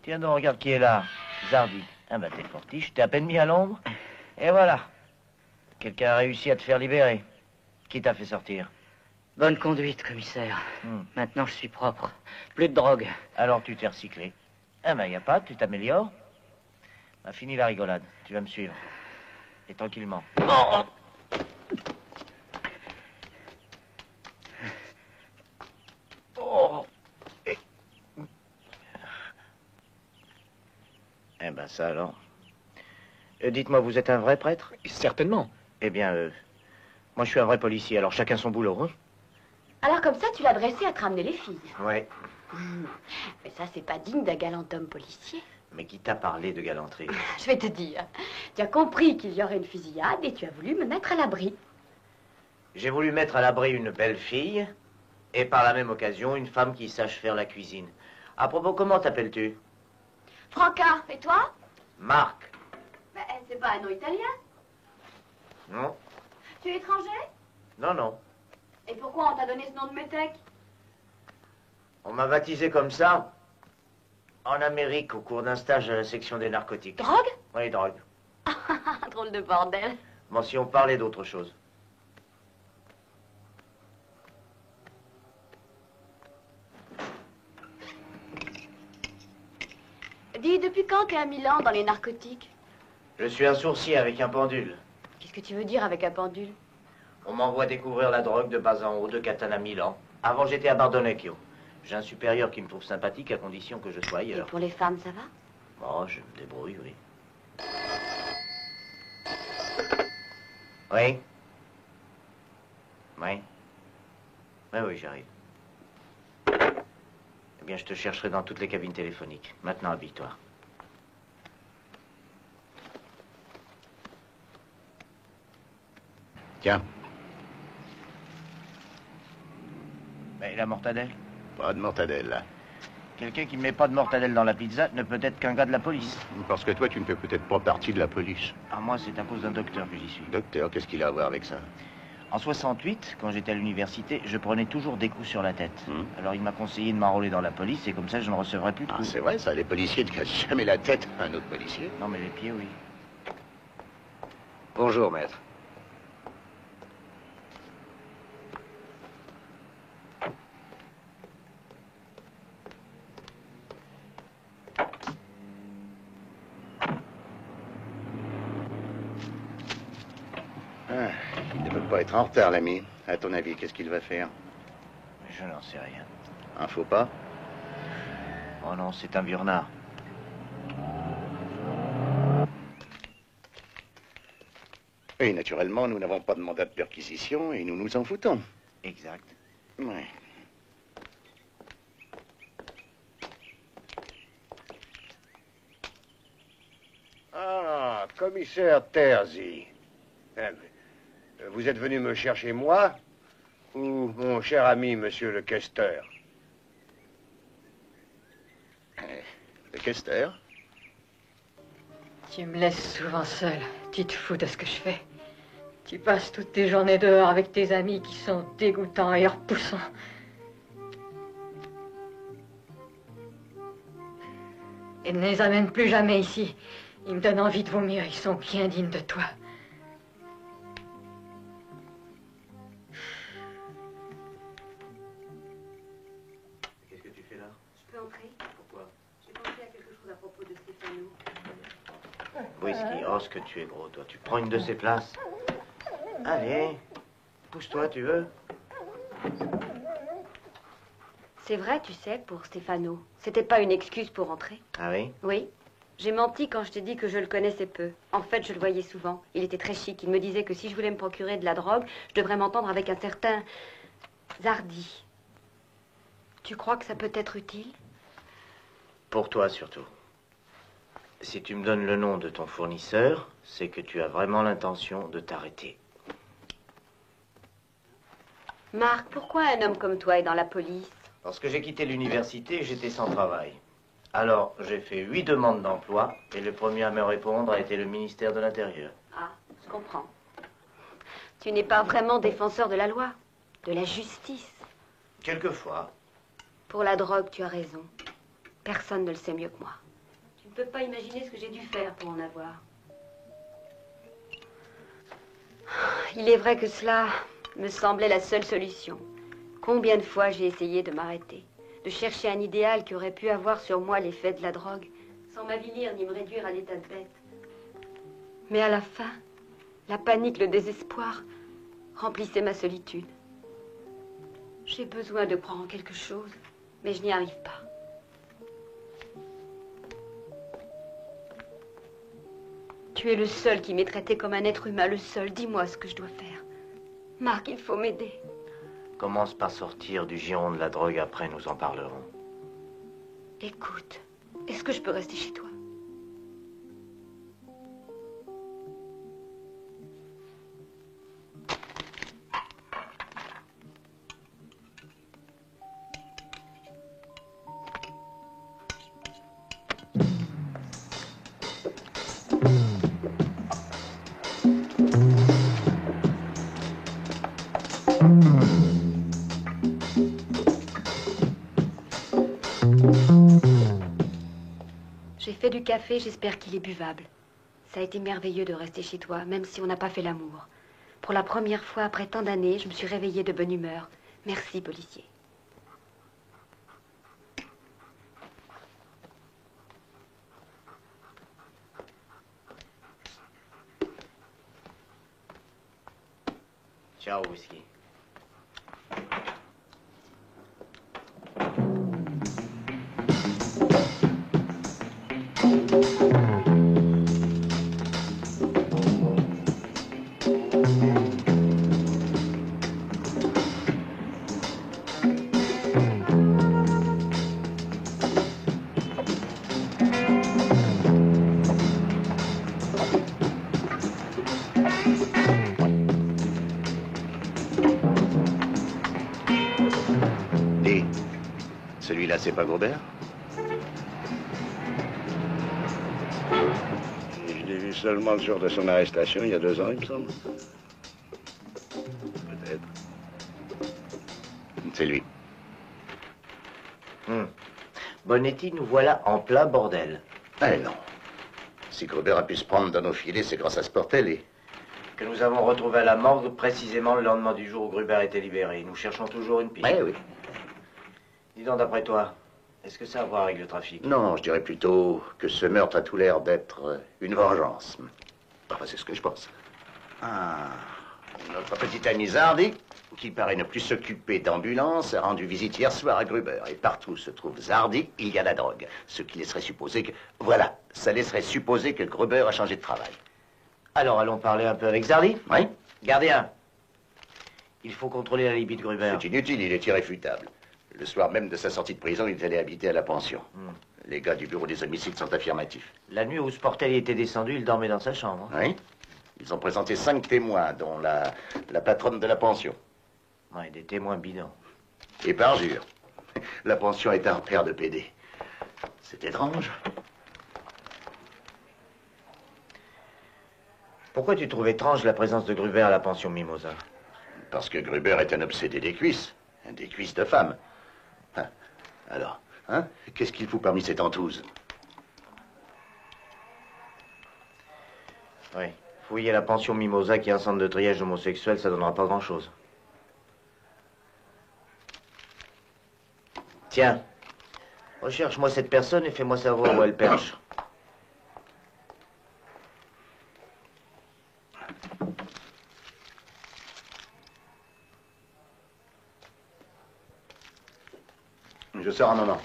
Tiens donc, regarde qui est là. Zardi. Ah bah t'es fortiche, t'es à peine mis à l'ombre. Et voilà. Quelqu'un a réussi à te faire libérer. Qui t'a fait sortir? Bonne conduite, commissaire. Maintenant, je suis propre. Plus de drogue. Alors tu t'es recyclé. Ah ben y a pas, tu t'améliores. Bah fini la rigolade, tu vas me suivre. Et tranquillement. Oh. Oh. Eh ben ça alors. Dites-moi, vous êtes un vrai prêtre? Certainement. Eh bien, moi je suis un vrai policier, alors chacun son boulot, hein? Alors comme ça, tu l'as dressé à te ramener les filles. Ouais. Mais ça, c'est pas digne d'un galant homme policier. Mais qui t'a parlé de galanterie? Je vais te dire. Tu as compris qu'il y aurait une fusillade et tu as voulu me mettre à l'abri. J'ai voulu mettre à l'abri une belle fille et par la même occasion une femme qui sache faire la cuisine. À propos, comment t'appelles-tu? Franca, et toi? Marc. Mais c'est pas un nom italien? Non? Tu es étranger? Non, non. Et pourquoi on t'a donné ce nom de métèque? On m'a baptisé comme ça en Amérique au cours d'un stage à la section des narcotiques. Drogue? Oui, drogue. Drôle de bordel. Bon, si on parlait d'autre chose. Dis, depuis quand t'es à Milan dans les narcotiques? Je suis un sourcier avec un pendule. Qu'est-ce que tu veux dire avec un pendule? On m'envoie découvrir la drogue de bas en haut de Catane à Milan. Avant, j'étais à Bardonecchio. J'ai un supérieur qui me trouve sympathique à condition que je sois ailleurs. Et pour les femmes, ça va? Oh, je me débrouille, oui. Oui? Oui? Oui, oui, j'arrive. Eh bien, je te chercherai dans toutes les cabines téléphoniques. Maintenant, habille-toi. Tiens. Mais la mortadelle? Pas de mortadelle. Quelqu'un qui ne met pas de mortadelle dans la pizza ne peut être qu'un gars de la police. Parce que toi, tu ne fais peut-être pas partie de la police. Ah, moi, c'est à cause d'un docteur que j'y suis. Docteur, qu'est-ce qu'il a à voir avec ça? En 68, quand j'étais à l'université, je prenais toujours des coups sur la tête. Alors il m'a conseillé de m'enrôler dans la police et comme ça, je ne recevrai plus de coups. C'est vrai, ça, les policiers ne cassent jamais la tête à un autre policier. Non, mais les pieds, oui. Bonjour, maître. Ah, il ne peut pas être en retard, l'ami. À ton avis, qu'est-ce qu'il va faire? Je n'en sais rien. Un faux pas? Oh non, c'est un vieux renard. Et naturellement, nous n'avons pas de mandat de perquisition et nous nous en foutons. Exact. Ouais. Ah, commissaire Terzi. Vous êtes venu me chercher moi ou mon cher ami, monsieur le questeur? Le questeur? Tu me laisses souvent seul. Tu te fous de ce que je fais. Tu passes toutes tes journées dehors avec tes amis qui sont dégoûtants et repoussants. Et ne les amène plus jamais ici. Ils me donnent envie de vomir. Ils sont bien dignes de toi. Qu'est-ce que tu fais là? Je peux entrer? Pourquoi? J'ai pensé à quelque chose à propos de Stéphano. Whisky, oh, ce que tu es gros, toi. Tu prends une de ces places. Allez, pousse-toi, tu veux? C'est vrai, tu sais, pour Stéphano. C'était pas une excuse pour entrer. Ah oui? Oui. J'ai menti quand je t'ai dit que je le connaissais peu. En fait, je le voyais souvent. Il était très chic. Il me disait que si je voulais me procurer de la drogue, je devrais m'entendre avec un certain Zardi. Tu crois que ça peut être utile? Pour toi, surtout. Si tu me donnes le nom de ton fournisseur, c'est que tu as vraiment l'intention de t'arrêter. Marc, pourquoi un homme comme toi est dans la police? Lorsque j'ai quitté l'université, j'étais sans travail. Alors, j'ai fait 8 demandes d'emploi, et le premier à me répondre a été le ministère de l'Intérieur. Ah, je comprends. Tu n'es pas vraiment défenseur de la loi, de la justice. Quelquefois. Pour la drogue, tu as raison. Personne ne le sait mieux que moi. Tu ne peux pas imaginer ce que j'ai dû faire pour en avoir. Il est vrai que cela me semblait la seule solution. Combien de fois j'ai essayé de m'arrêter, de chercher un idéal qui aurait pu avoir sur moi l'effet de la drogue, sans m'avilir ni me réduire à l'état de bête. Mais à la fin, la panique, le désespoir remplissaient ma solitude. J'ai besoin de croire en quelque chose, mais je n'y arrive pas. Tu es le seul qui m'ait traité comme un être humain, le seul. Dis-moi ce que je dois faire. Marc, il faut m'aider. Commence par sortir du giron de la drogue, après nous en parlerons. Écoute, est-ce que je peux rester chez toi? J'ai fait du café, j'espère qu'il est buvable. Ça a été merveilleux de rester chez toi, même si on n'a pas fait l'amour. Pour la première fois après tant d'années, je me suis réveillée de bonne humeur. Merci, policier. Ciao, whisky. Dis, celui-là, c'est pas Grobert? Je l'ai vu seulement le jour de son arrestation, il y a 2 ans, il me semble. Peut-être. C'est lui. Bonetti, nous voilà en plein bordel. Eh non. Si Gruber a pu se prendre dans nos filets, c'est grâce à Sportelli. Que nous avons retrouvé à la morgue précisément le lendemain du jour où Gruber a été libéré. Nous cherchons toujours une piste. Eh oui. Dis donc, d'après toi, est-ce que ça a à voir avec le trafic? Non, je dirais plutôt que ce meurtre a tout l'air d'être une vengeance. Enfin, c'est ce que je pense. Ah, notre petit ami Zardi, qui paraît ne plus s'occuper d'ambulance, a rendu visite hier soir à Gruber. Et partout où se trouve Zardi, il y a la drogue. Ce qui laisserait supposer que... Voilà, ça laisserait supposer que Gruber a changé de travail. Alors, allons parler un peu avec Zardi? Oui. Gardien, il faut contrôler l'alibi de Gruber. C'est inutile, il est irréfutable. Le soir même de sa sortie de prison, il est allé habiter à la pension. Les gars du bureau des homicides sont affirmatifs. La nuit où Sportelli était descendu, il dormait dans sa chambre. Oui. Ils ont présenté 5 témoins, dont la patronne de la pension. Ouais, des témoins bidons. Et parjure. La pension est un repère de PD. C'est étrange. Pourquoi tu trouves étrange la présence de Gruber à la pension Mimosa? Parce que Gruber est un obsédé des cuisses de femmes. Ah, alors, hein? Qu'est-ce qu'il fout parmi ces tentouses? Oui. Fouiller la pension Mimosa, qui est un centre de triage homosexuel, ça donnera pas grand-chose. Tiens, recherche-moi cette personne et fais-moi savoir où elle perche. Je sors un moment.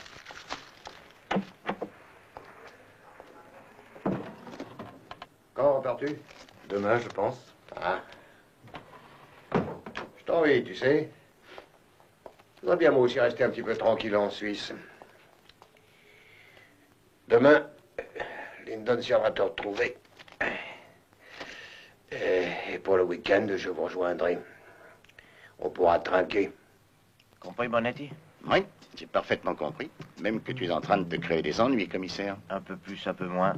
Quand repars-tu? Demain, je pense. Ah. Je t'envie, tu sais. Je voudrais bien moi aussi rester un petit peu tranquille en Suisse. Demain, Lyndon viendra te retrouver. Et pour le week-end, je vous rejoindrai. On pourra trinquer. Compris, Bonetti? Oui, j'ai parfaitement compris. Même que tu es en train de te créer des ennuis, commissaire. Un peu plus, un peu moins.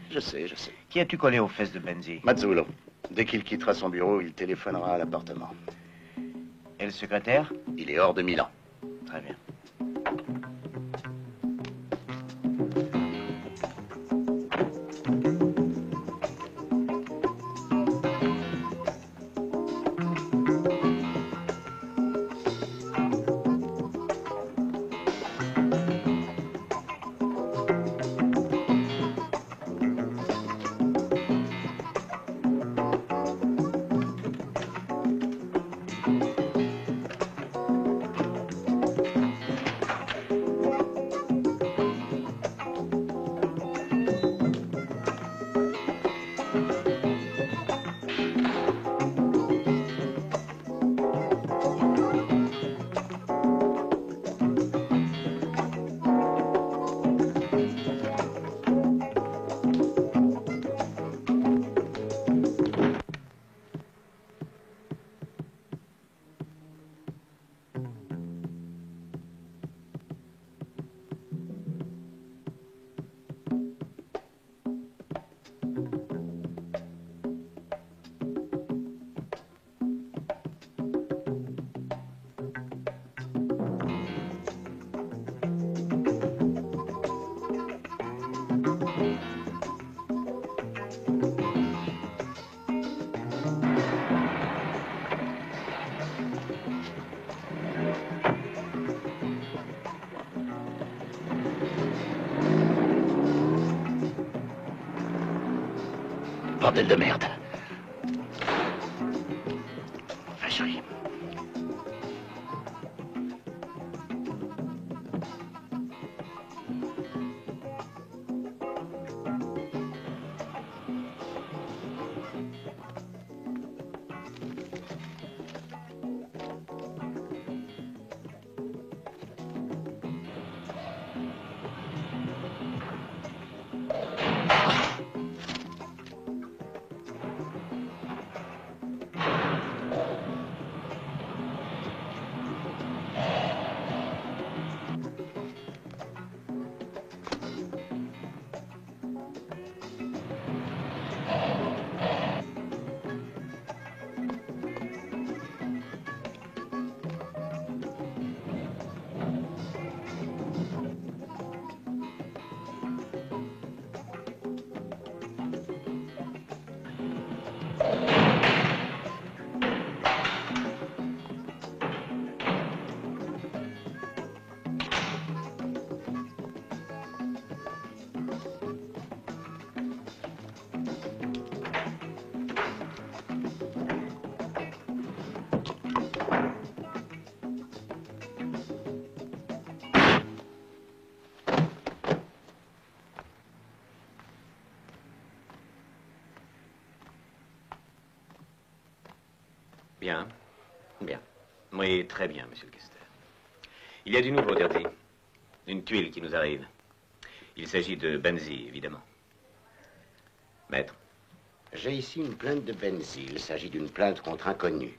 Je sais, je sais. Qui as-tu collé aux fesses de Benzi? Mazzulo. Dès qu'il quittera son bureau, il téléphonera à l'appartement. Et le secrétaire? Il est hors de Milan. Très bien. Bordel de merde. Va, chérie. Bien. Bien. Oui, très bien, monsieur le questeur. Il y a du nouveau, Terzi. Une tuile qui nous arrive. Il s'agit de Benzi, évidemment. Maître. J'ai ici une plainte de Benzi. Il s'agit d'une plainte contre inconnu.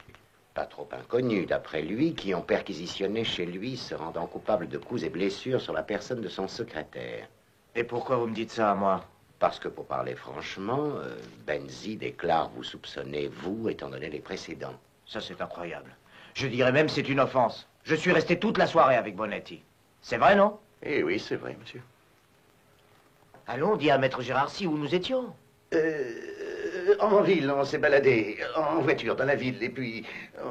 Pas trop inconnu, d'après lui, qui ont perquisitionné chez lui, se rendant coupable de coups et blessures sur la personne de son secrétaire. Et pourquoi vous me dites ça à moi? Parce que, pour parler franchement, Benzi déclare vous soupçonner, vous, étant donné les précédents. Ça, c'est incroyable. Je dirais même c'est une offense. Je suis resté toute la soirée avec Bonetti. C'est vrai, non? Eh oui, c'est vrai, monsieur. Allons, dis à Maître Gérarcy où nous étions. En ville, on s'est baladé, en voiture, dans la ville, et puis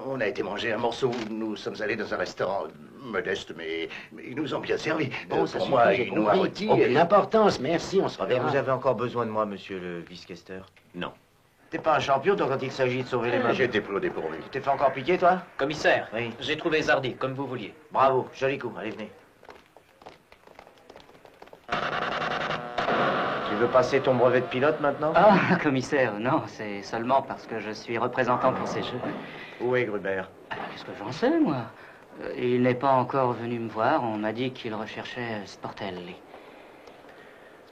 on a été manger un morceau. Nous sommes allés dans un restaurant modeste, mais ils nous ont bien servi. Bon, ça pour suffit, moi, j'ai une noix compris. rôtie. Aucune importance, merci, on se reverra. Vous avez encore besoin de moi, monsieur le vice-questeur? Non. T'es pas un champion, toi, quand il s'agit de sauver les mains? J'ai été plutôt dépourvu. Tu t'es fait encore piquer, toi? Commissaire, Oui. j'ai trouvé Zardy, comme vous vouliez. Bravo, joli coup, allez, venez. Tu veux passer ton brevet de pilote maintenant? Ah, commissaire, non, c'est seulement parce que je suis représentant pour ces jeux. Où est Gruber? Qu'est-ce que j'en sais, moi? Il n'est pas encore venu me voir, on m'a dit qu'il recherchait Sportelli.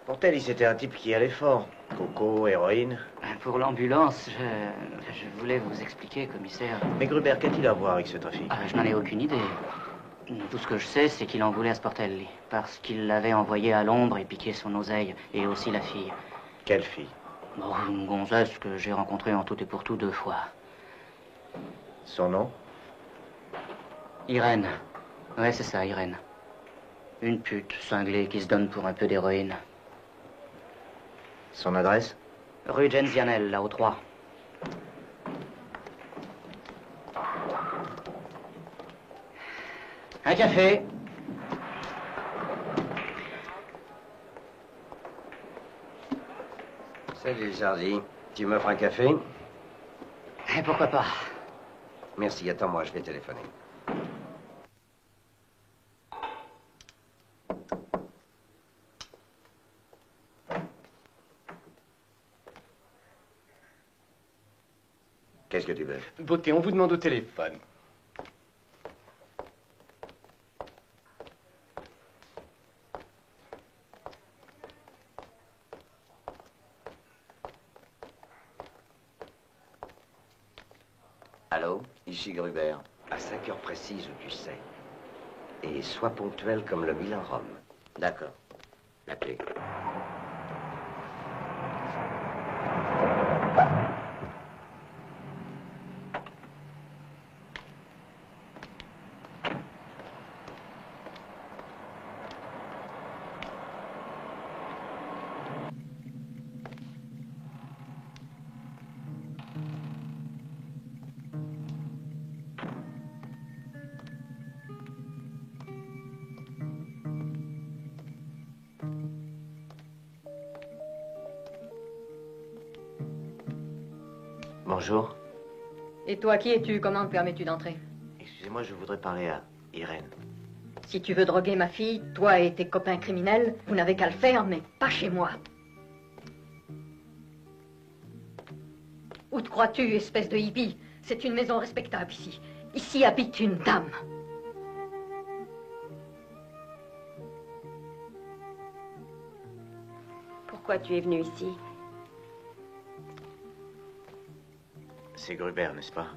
Sportelli, c'était un type qui allait fort. Coco, héroïne. Pour l'ambulance, je voulais vous expliquer, commissaire. Mais Gruber, qu'a-t-il à voir avec ce trafic? Je n'en ai aucune idée. Tout ce que je sais, c'est qu'il en voulait à Sportelli, parce qu'il l'avait envoyé à Londres et piqué son oseille, et aussi la fille. Quelle fille? Bon, une gonzesse que j'ai rencontrée en tout et pour tout 2 fois. Son nom? Irène. Ouais, c'est ça, Irène. Une pute cinglée qui se donne pour un peu d'héroïne. Son adresse? Rue Genzianel, là, au 3. Un café. Salut, Zardy. Tu m'offres un café? Et pourquoi pas? Merci, attends-moi, je vais téléphoner. Qu'est-ce que tu veux? Beauté, on vous demande au téléphone. Allô? Ici Gruber. À 5 heures précises où tu sais. Et sois ponctuel comme le Milan Rome. D'accord. La clé. Bonjour. Et toi, qui es-tu? Comment me permets-tu d'entrer? Excusez-moi, je voudrais parler à Irène. Si tu veux droguer ma fille, toi et tes copains criminels, vous n'avez qu'à le faire, mais pas chez moi. Où te crois-tu, espèce de hippie? C'est une maison respectable ici. Ici habite une dame. Pourquoi tu es venu ici? C'est Gruber, n'est-ce pas?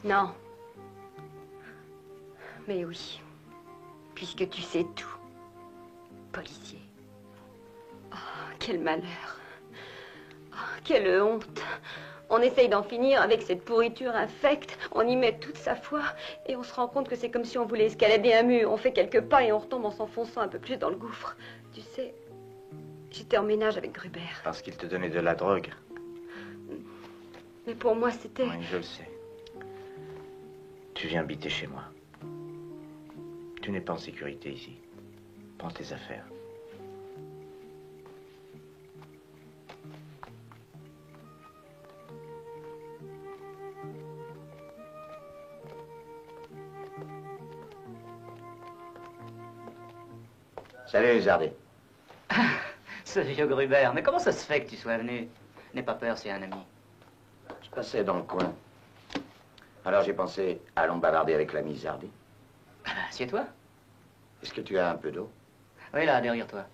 Non. Mais oui. Puisque tu sais tout. Policier. Oh, quel malheur. Oh, quelle honte. On essaye d'en finir avec cette pourriture infecte. On y met toute sa foi. Et on se rend compte que c'est comme si on voulait escalader un mur. On fait quelques pas et on retombe en s'enfonçant un peu plus dans le gouffre. Tu sais, j'étais en ménage avec Gruber. Parce qu'il te donnait de la drogue. Mais pour moi, c'était... Oui, je le sais. Tu viens habiter chez moi. Tu n'es pas en sécurité ici. Prends tes affaires. Salut, Zardy. Ce vieux Gruber, mais comment ça se fait que tu sois venu? N'aie pas peur, c'est un ami. passais dans le coin. Alors j'ai pensé, allons bavarder avec la Misardi. Assieds-toi. Est-ce que tu as un peu d'eau? Oui, là, derrière toi.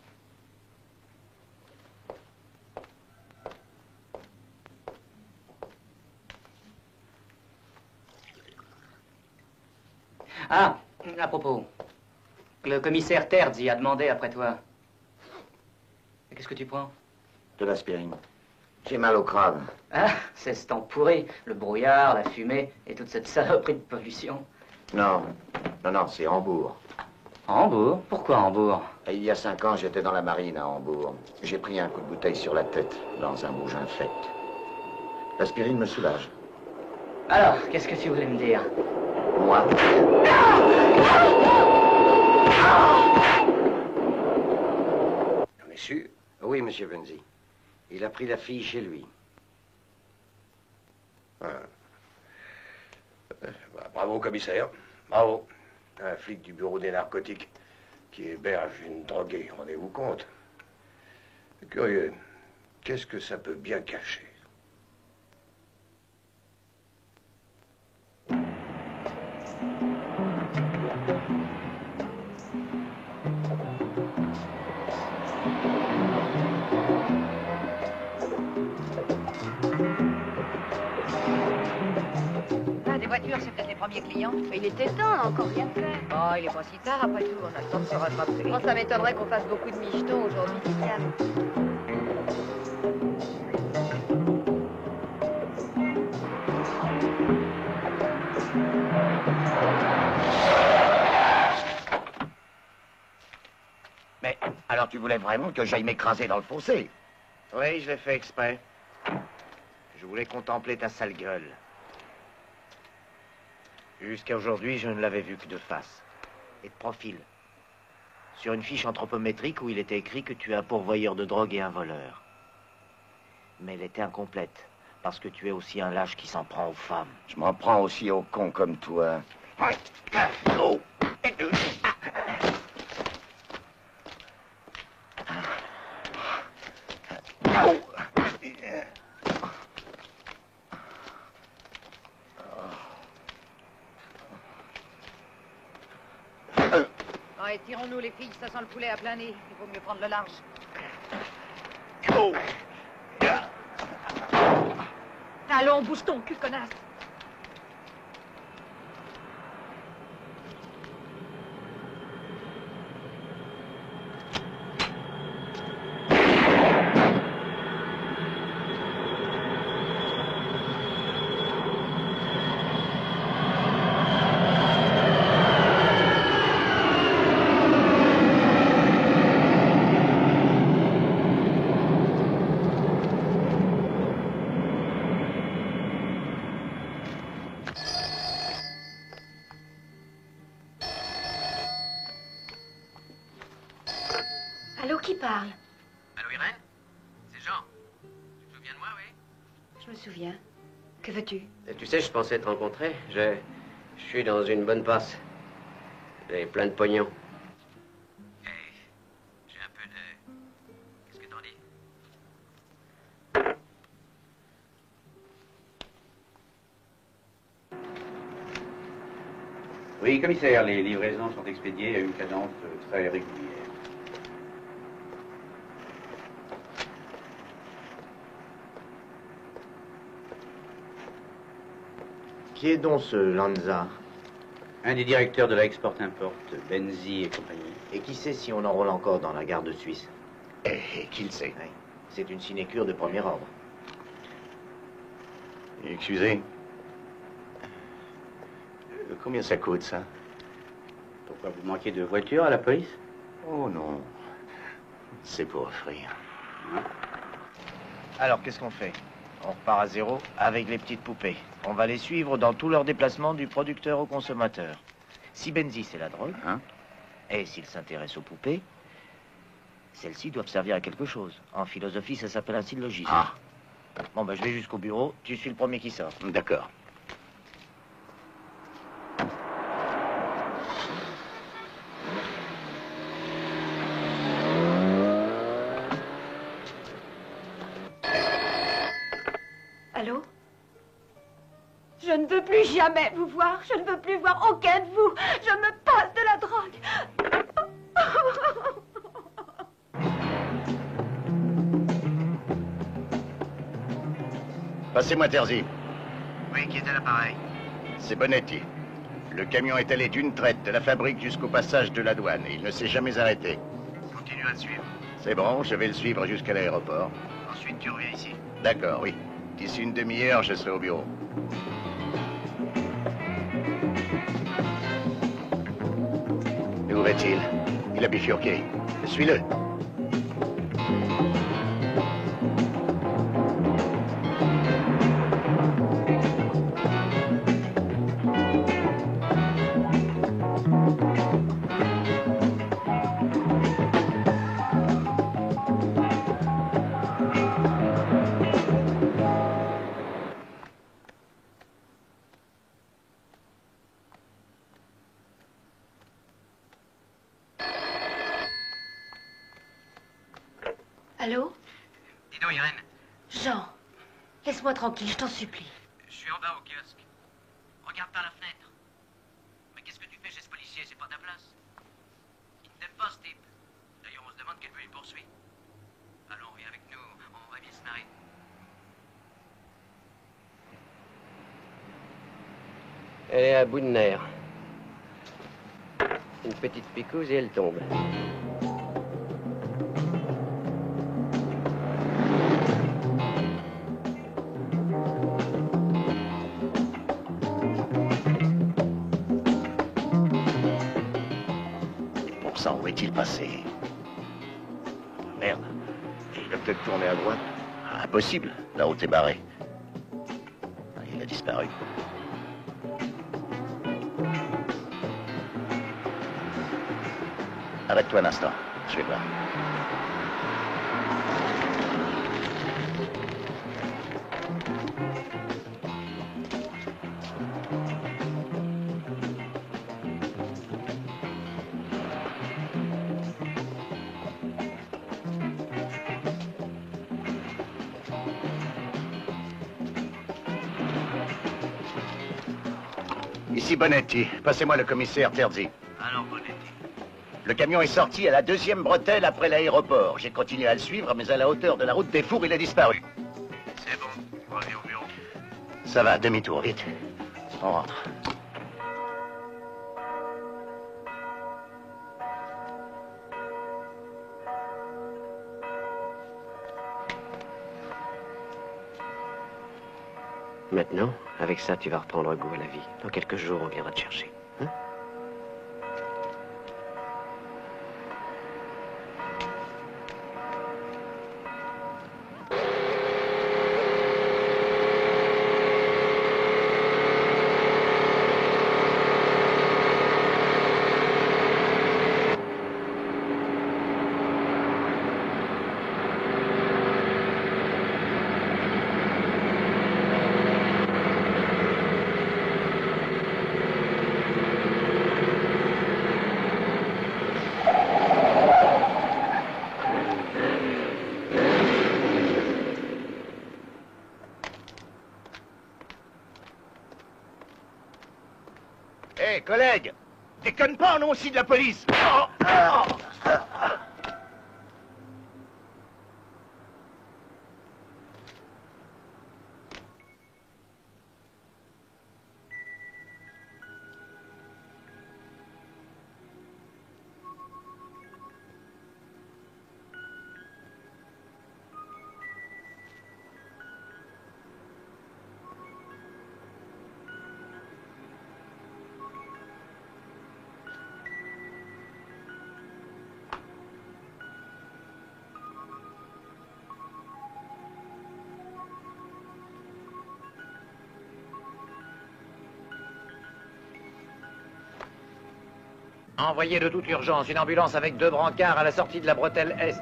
Ah, à propos. Le commissaire Terzi a demandé après toi. Qu'est-ce que tu prends? De l'aspirine. J'ai mal au crâne. Ah, c'est ce temps pourri. Le brouillard, la fumée et toute cette saloperie de pollution. Non, non, c'est Hambourg. Hambourg? Pourquoi Hambourg? Et il y a 5 ans, j'étais dans la marine à Hambourg. J'ai pris un coup de bouteille sur la tête, dans un bouge infect. L'aspirine me soulage. Alors, qu'est-ce que tu voulais me dire? Moi? On est sûr? Oui, monsieur Benzi. Il a pris la fille chez lui. Bravo, commissaire. Bravo. Un flic du bureau des narcotiques qui héberge une droguée, rendez-vous compte? Curieux. Qu'est-ce que ça peut bien cacher? Des voitures, c'est peut-être les premiers clients. Mais il était temps, on a encore rien fait. Oh, il est pas si tard après tout, on a le temps de se rattraper. Moi, ça m'étonnerait qu'on fasse beaucoup de michetons aujourd'hui, Tiziane. Mais alors tu voulais vraiment que j'aille m'écraser dans le fossé? Oui, je l'ai fait exprès. Je voulais contempler ta sale gueule. Jusqu'à aujourd'hui, je ne l'avais vu que de face. Et de profil. Sur une fiche anthropométrique où il était écrit que tu es un pourvoyeur de drogue et un voleur. Mais elle était incomplète, parce que tu es aussi un lâche qui s'en prend aux femmes. Je m'en prends aussi aux cons comme toi. Oh. Allez, tirons-nous les filles, ça sent le poulet à plein nez. Il vaut mieux prendre le large. Allons, bouge ton cul, connasse. Allô, qui parle? Allô, Irène? C'est Jean. Tu te souviens de moi, oui? Je me souviens. Que veux-tu? Tu sais, je pensais te rencontrer. Je suis dans une bonne passe. J'ai plein de pognon. J'ai un peu de... Qu'est-ce que t'en dis? Oui, commissaire, les livraisons sont expédiées à une cadence très régulière. Qui est donc ce Lanza? Un des directeurs de la Export-Import, Benzi et compagnie. Et qui sait si on enrôle encore dans la garde suisse? Et qui le sait? Oui. C'est une sinécure de premier ordre. Excusez. Combien ça coûte, ça? Pourquoi vous manquez de voiture à la police? Oh non. C'est pour offrir. Alors, qu'est-ce qu'on fait? On repart à zéro avec les petites poupées. On va les suivre dans tous leurs déplacements du producteur au consommateur. Si Benzi, c'est la drogue, et s'il s'intéresse aux poupées, celles-ci doivent servir à quelque chose. En philosophie, ça s'appelle un syllogisme. Bon, ben, je vais jusqu'au bureau. Tu suis le premier qui sort. D'accord. Allô? Je ne veux plus jamais vous voir. Je ne veux plus voir aucun de vous. Je me passe de la drogue. Passez-moi Terzi. Oui, qui est à l'appareil? C'est Bonetti. Le camion est allé d'une traite de la fabrique jusqu'au passage de la douane et il ne s'est jamais arrêté. Continue à le suivre. C'est bon, je vais le suivre jusqu'à l'aéroport. Ensuite, tu reviens ici. D'accord, oui. D'ici une demi-heure, je serai au bureau. Et où va-t-il? Il a bifurqué. Suis-le. Allô? Dis donc, Irène. Jean, laisse-moi tranquille, je t'en supplie. Je suis en bas au kiosque. Regarde par la fenêtre. Mais qu'est-ce que tu fais chez ce policier? C'est pas ta place. Il ne t'aime pas, ce type. D'ailleurs, on se demande quel but il poursuit. Allons, viens avec nous, on va bien se marrer. Elle est à bout de nerfs. Une petite picouse et elle tombe. Où est-il passé? Merde. Il a peut-être tourné à droite. Impossible. La route est barrée. Il a disparu. Arrête-toi un instant. Je vais voir. Ici Bonetti. Passez-moi le commissaire Terzi. Alors, Bonetti. Le camion est sorti à la 2e bretelle après l'aéroport. J'ai continué à le suivre, mais à la hauteur de la route des Fours, il a disparu. C'est bon. Reviens au bureau. Ça va, demi-tour, vite. On rentre. Maintenant, avec ça, tu vas reprendre goût à la vie. Dans quelques jours, on viendra te chercher. Hein? Hé, collègue, déconne pas, on est aussi de la police. Envoyez de toute urgence une ambulance avec 2 brancards à la sortie de la bretelle Est.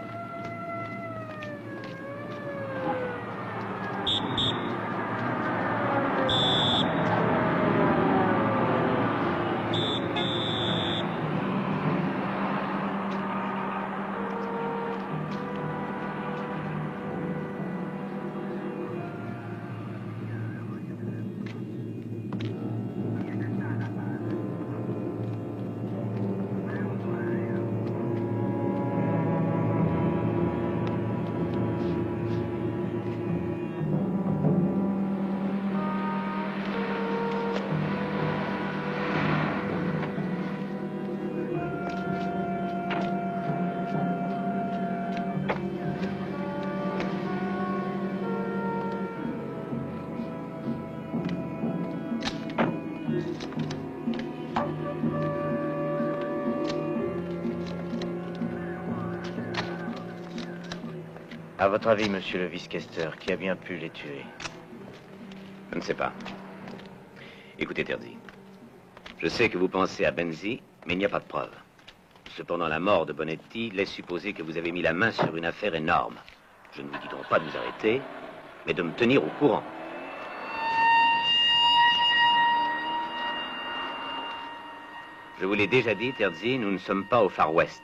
À votre avis, monsieur le vice-questeur, qui a bien pu les tuer? Je ne sais pas. Écoutez, Terzi. Je sais que vous pensez à Benzi, mais il n'y a pas de preuve. Cependant, la mort de Bonetti laisse supposer que vous avez mis la main sur une affaire énorme. Je ne vous dis donc pas de vous arrêter, mais de me tenir au courant. Je vous l'ai déjà dit, Terzi, nous ne sommes pas au Far West.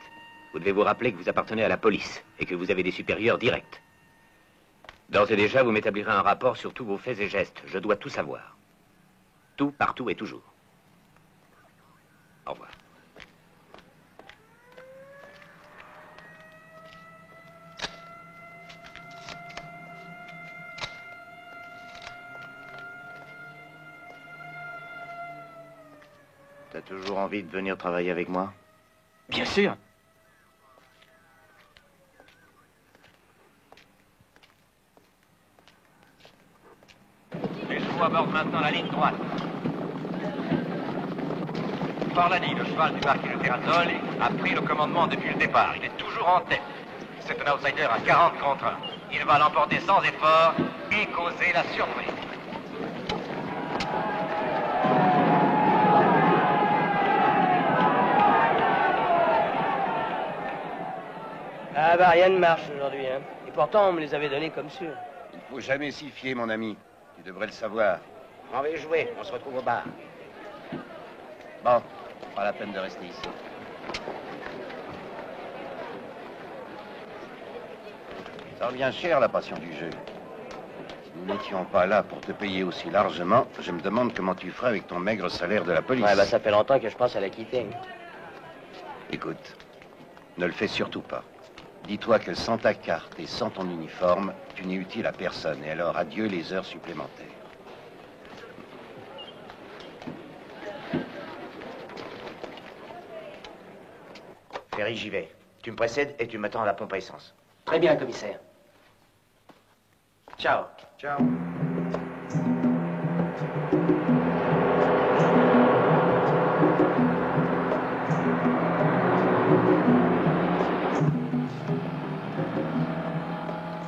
Vous devez vous rappeler que vous appartenez à la police et que vous avez des supérieurs directs. D'ores et déjà, vous m'établirez un rapport sur tous vos faits et gestes. Je dois tout savoir. Tout, partout et toujours. Au revoir. T'as toujours envie de venir travailler avec moi? Bien sûr. Les chevaux abordent maintenant la ligne droite. Forlani, le cheval du marquis de Terrazzoli, a pris le commandement depuis le départ. Il est toujours en tête. C'est un outsider à 40 contre 1. Il va l'emporter sans effort et causer la surprise. Ah bah rien ne marche aujourd'hui, hein. Et pourtant on me les avait donnés comme sûrs. Il ne faut jamais s'y fier, mon ami. Tu devrais le savoir. On va y jouer, on se retrouve au bar. Bon, pas la peine de rester ici. Ça revient cher, la passion du jeu. Si nous n'étions pas là pour te payer aussi largement, je me demande comment tu ferais avec ton maigre salaire de la police. Ouais, bah ça fait longtemps que je pense à la quitter. Écoute, ne le fais surtout pas. Dis-toi que sans ta carte et sans ton uniforme, tu n'es utile à personne. Et alors, adieu les heures supplémentaires. Ferry, j'y vais. Tu me précèdes et tu m'attends à la pompe à essence. Très bien, commissaire. Ciao. Ciao.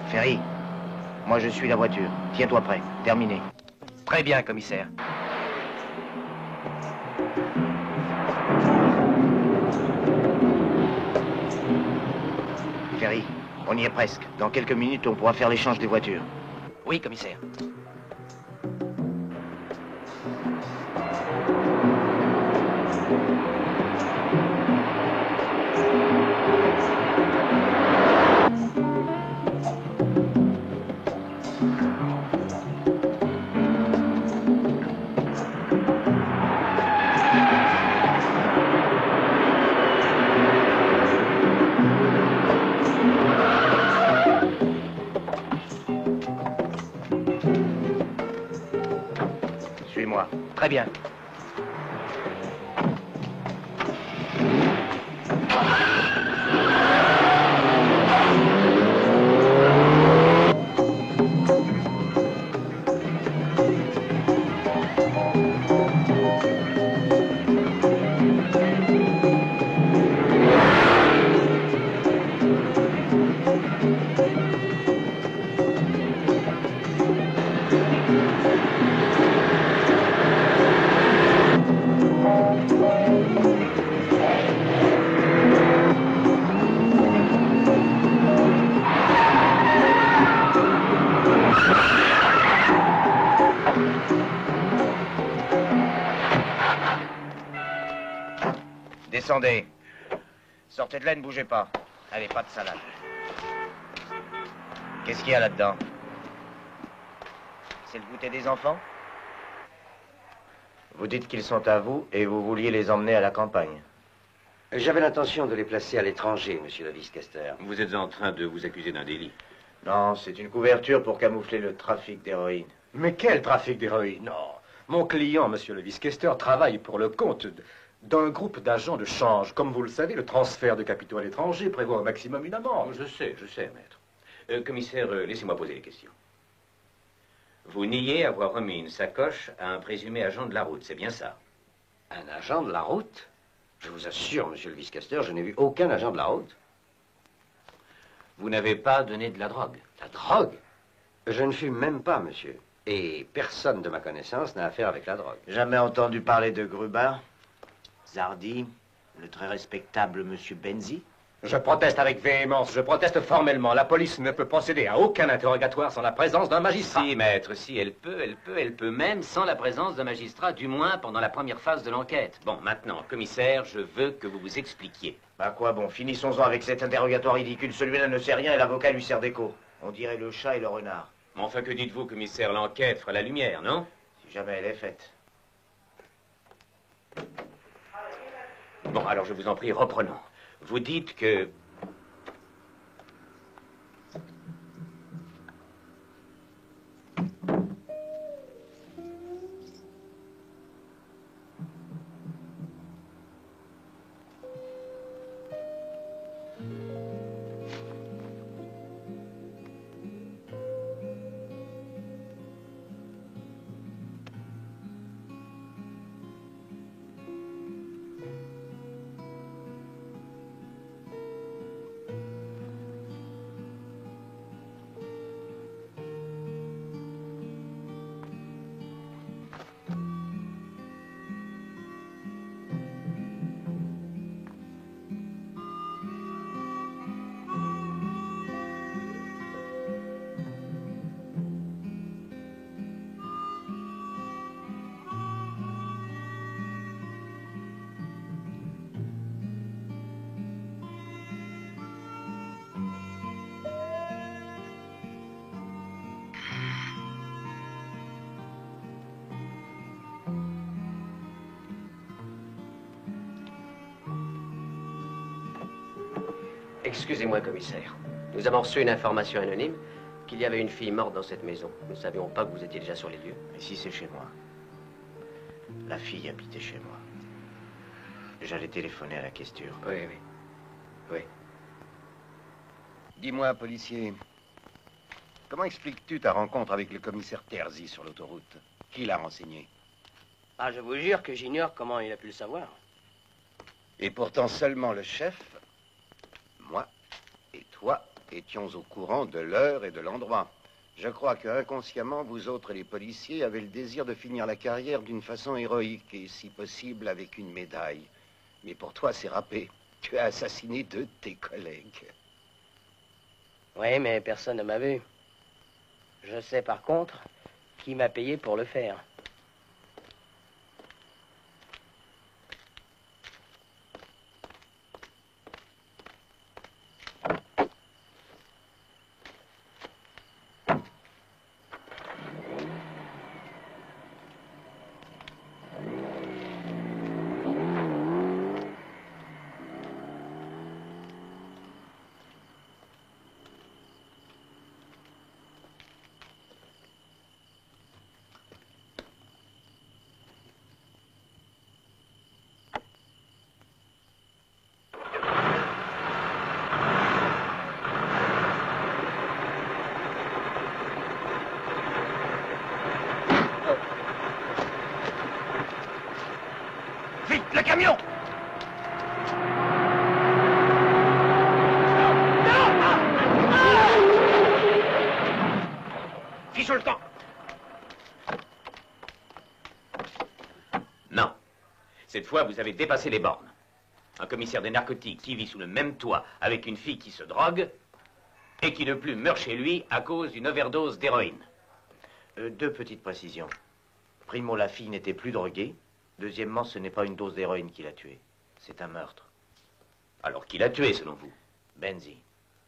Ferry, moi je suis la voiture. Tiens-toi prêt. Terminé. Très bien, commissaire. Ferry, on y est presque. Dans quelques minutes, on pourra faire l'échange des voitures. Oui, commissaire. Suis-moi. Très bien. Descendez. Sortez de là, ne bougez pas. Allez, pas de salade. Qu'est-ce qu'il y a là-dedans? C'est le goûter des enfants? Vous dites qu'ils sont à vous et vous vouliez les emmener à la campagne. J'avais l'intention de les placer à l'étranger, monsieur le vice-questeur. Vous êtes en train de vous accuser d'un délit. Non, c'est une couverture pour camoufler le trafic d'héroïne. Mais quel trafic d'héroïne? Non. Mon client, monsieur le vice-questeur, travaille pour le compte d'un groupe d'agents de change. Comme vous le savez, le transfert de capitaux à l'étranger prévoit au maximum une amende. Je sais, maître. Commissaire, laissez-moi poser les questions. Vous niez avoir remis une sacoche à un présumé agent de la route, c'est bien ça? Un agent de la route? Je vous assure, monsieur le vice-questeur, je n'ai vu aucun agent de la route. Vous n'avez pas donné de la drogue. La drogue? Je ne fume même pas, monsieur. Et personne de ma connaissance n'a affaire avec la drogue. Jamais entendu parler de Gruber? Zardi? Le très respectable monsieur Benzi? Je proteste avec véhémence, je proteste formellement. La police ne peut procéder à aucun interrogatoire sans la présence d'un magistrat. Si, maître, si, elle peut même sans la présence d'un magistrat, du moins pendant la première phase de l'enquête. Bon, maintenant, commissaire, je veux que vous vous expliquiez. Bah quoi, bon, finissons-en avec cet interrogatoire ridicule. Celui-là ne sait rien et l'avocat lui sert d'écho. On dirait le chat et le renard. Enfin, que dites-vous, commissaire, l'enquête fera la lumière, non? Si jamais elle est faite. Bon, alors je vous en prie, reprenons. Vous dites que... Excusez-moi, commissaire. Nous avons reçu une information anonyme qu'il y avait une fille morte dans cette maison. Nous ne savions pas que vous étiez déjà sur les lieux. Mais si c'est chez moi. La fille habitait chez moi. J'allais téléphoner à la questure. Oui, oui. Oui. Dis-moi, policier, comment expliques-tu ta rencontre avec le commissaire Terzi sur l'autoroute? Qui l'a renseigné? Ah, je vous jure que j'ignore comment il a pu le savoir. Et pourtant seulement le chef, moi et toi étions au courant de l'heure et de l'endroit. Je crois que inconsciemment, vous autres les policiers avez le désir de finir la carrière d'une façon héroïque et si possible avec une médaille. Mais pour toi, c'est râpé. Tu as assassiné 2 de tes collègues. Oui, mais personne ne m'a vu. Je sais par contre qui m'a payé pour le faire. Le camion! Fiche le temps! Non. Cette fois, vous avez dépassé les bornes. Un commissaire des narcotiques qui vit sous le même toit avec une fille qui se drogue et qui de plus meurt chez lui à cause d'une overdose d'héroïne. 2 petites précisions. Primo, la fille n'était plus droguée. Deuxièmement, ce n'est pas une dose d'héroïne qui l'a tuée. C'est un meurtre. Alors qui l'a tué, selon vous? Benzi.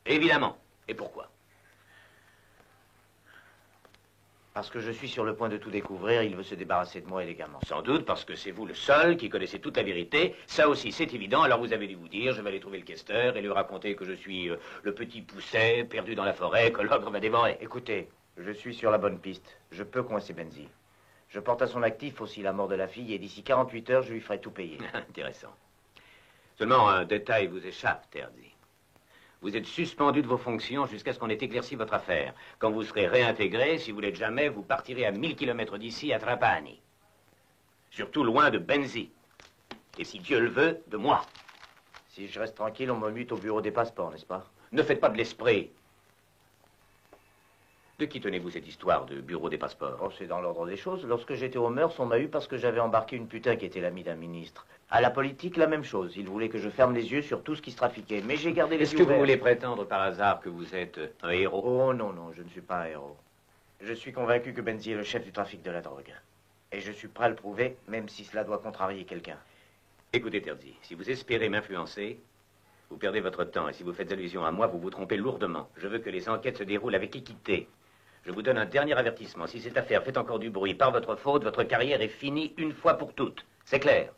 Évidemment. Et pourquoi? Parce que je suis sur le point de tout découvrir, il veut se débarrasser de moi élégamment. Sans doute parce que c'est vous le seul qui connaissez toute la vérité. Ça aussi, c'est évident. Alors vous avez dû vous dire, je vais aller trouver le questeur et lui raconter que je suis le petit pousset perdu dans la forêt que l'ogre va dévorer. Écoutez, je suis sur la bonne piste. Je peux coincer Benzi. Je porte à son actif aussi la mort de la fille et d'ici 48 heures, je lui ferai tout payer. Intéressant. Seulement un détail vous échappe, Terzi. Vous êtes suspendu de vos fonctions jusqu'à ce qu'on ait éclairci votre affaire. Quand vous serez réintégré, si vous l'êtes jamais, vous partirez à 1000 km d'ici, à Trapani. Surtout loin de Benzi. Et si Dieu le veut, de moi. Si je reste tranquille, on me mute au bureau des passeports, n'est-ce pas? Ne faites pas de l'esprit. De qui tenez-vous cette histoire de bureau des passeports? Oh, c'est dans l'ordre des choses. Lorsque j'étais au Meurs, on m'a eu parce que j'avais embarqué une putain qui était l'amie d'un ministre. À la politique, la même chose. Ils voulaient que je ferme les yeux sur tout ce qui se trafiquait. Mais j'ai gardé les yeux Est-ce que vous ouverts. voulez prétendre par hasard que vous êtes un héros? Oh non, non, je ne suis pas un héros. Je suis convaincu que Benzi est le chef du trafic de la drogue. Et je suis prêt à le prouver, même si cela doit contrarier quelqu'un. Écoutez, Terzi, si vous espérez m'influencer, vous perdez votre temps. Et si vous faites allusion à moi, vous vous trompez lourdement. Je veux que les enquêtes se déroulent avec équité. Je vous donne un dernier avertissement. Si cette affaire fait encore du bruit par votre faute, votre carrière est finie une fois pour toutes. C'est clair?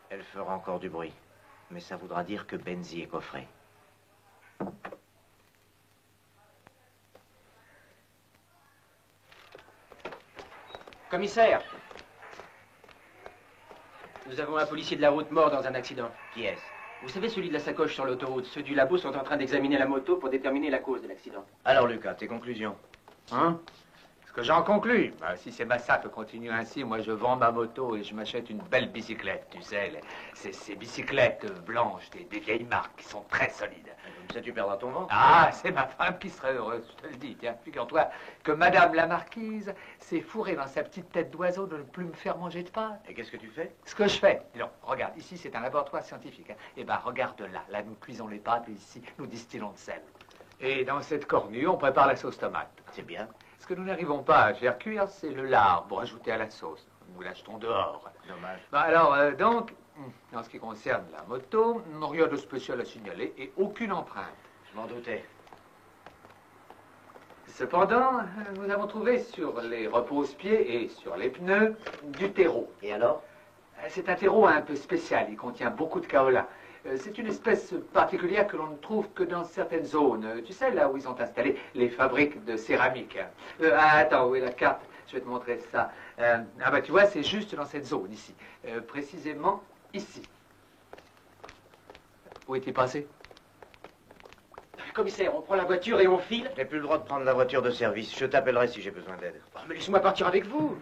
Elle fera encore du bruit. Mais ça voudra dire que Benzi est coffré. Commissaire, nous avons un policier de la route mort dans un accident. Qui est-ce? Vous savez, celui de la sacoche sur l'autoroute. Ceux du labo sont en train d'examiner la moto pour déterminer la cause de l'accident. Alors, Lucas, tes conclusions? Hein? Ce que j'en conclus, si ces massacres continuent ainsi, moi je vends ma moto et je m'achète une belle bicyclette, tu sais, ces bicyclettes blanches, des vieilles marques qui sont très solides. Comme ça, tu perdras ton ventre. Ah, c'est ma femme qui serait heureuse, je te le dis. Tiens, figure-toi que Madame la Marquise s'est fourrée dans sa petite tête d'oiseau de ne plus me faire manger de pain. Et qu'est-ce que tu fais? Ce que je fais, non, regarde, ici c'est un laboratoire scientifique. Hein. Eh ben, regarde là, là nous cuisons les pâtes et ici nous distillons le sel. Et dans cette cornue, on prépare la sauce tomate. C'est bien. Ce que nous n'arrivons pas à faire cuire, c'est le lard pour ajouter à la sauce. Nous l'achetons dehors. Dommage. Bon, alors, donc, en ce qui concerne la moto, rien de spécial à signaler et aucune empreinte. Je m'en doutais. Cependant, nous avons trouvé sur les repose-pieds et sur les pneus du terreau. Et alors? C'est un terreau un peu spécial, il contient beaucoup de kaolin. C'est une espèce particulière que l'on ne trouve que dans certaines zones. Tu sais, là où ils ont installé les fabriques de céramique. Attends, où est la carte? Je vais te montrer ça. Ah bah tu vois, c'est juste dans cette zone, ici. Précisément ici. Où est-il passé? Commissaire, on prend la voiture et on file? Je n'ai plus le droit de prendre la voiture de service. Je t'appellerai si j'ai besoin d'aide. Oh, mais laisse-moi partir avec vous.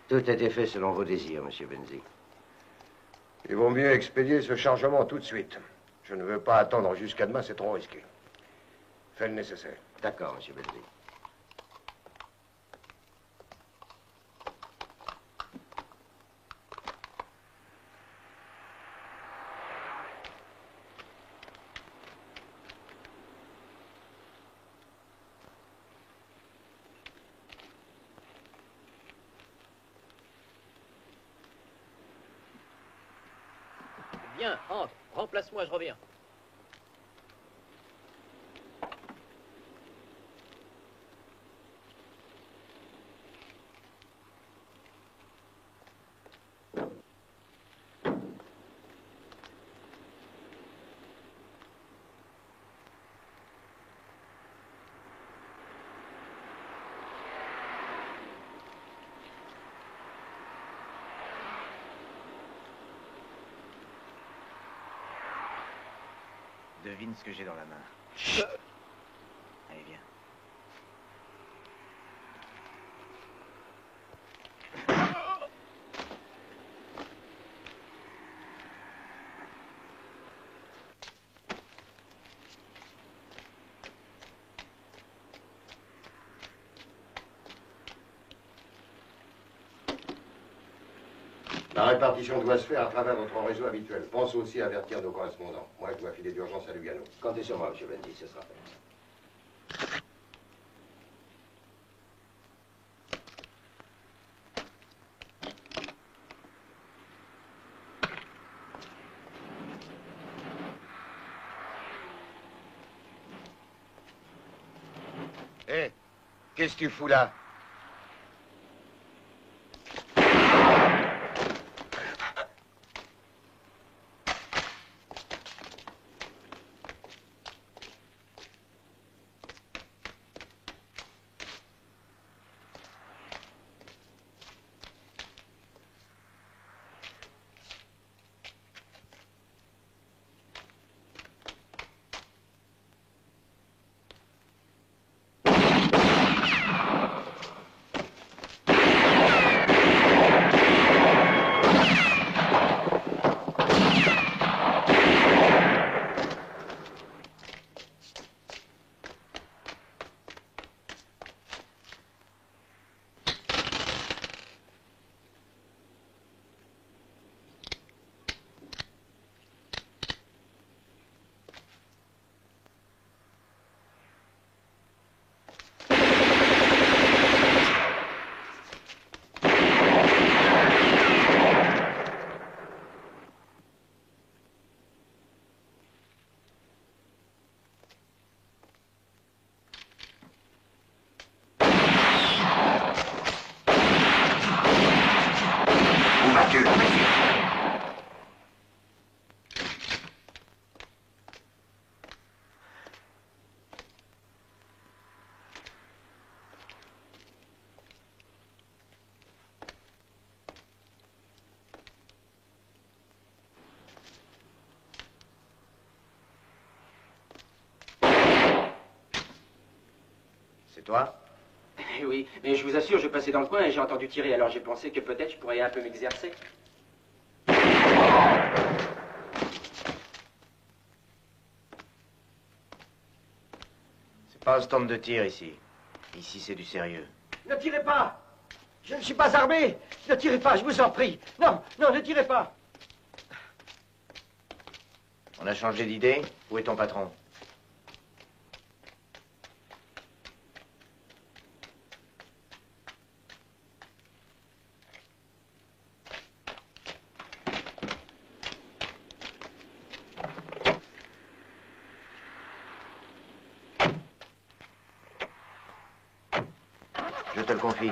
Tout a été fait selon vos désirs, monsieur Benzi. Il vaut mieux expédier ce chargement tout de suite. Je ne veux pas attendre jusqu'à demain, c'est trop risqué. Fais le nécessaire. D'accord, monsieur Benzi. Viens, entre, remplace-moi, je reviens. Devine ce que j'ai dans la main. Chut. Allez, viens. La répartition doit se faire à travers notre réseau habituel. Pense aussi à avertir nos correspondants. Moi, je dois filer d'urgence à Lugano. Comptez sur moi, M. Bendy, ce sera fait. Hé, qu'est-ce que tu fous là? C'est toi? Oui, mais je vous assure, je passais dans le coin et j'ai entendu tirer, alors j'ai pensé que peut-être je pourrais un peu m'exercer. C'est pas un stand de tir ici. Ici, c'est du sérieux. Ne tirez pas! Je ne suis pas armé! Ne tirez pas, je vous en prie! Non, non, ne tirez pas! On a changé d'idée? Où est ton patron? Je te le confie.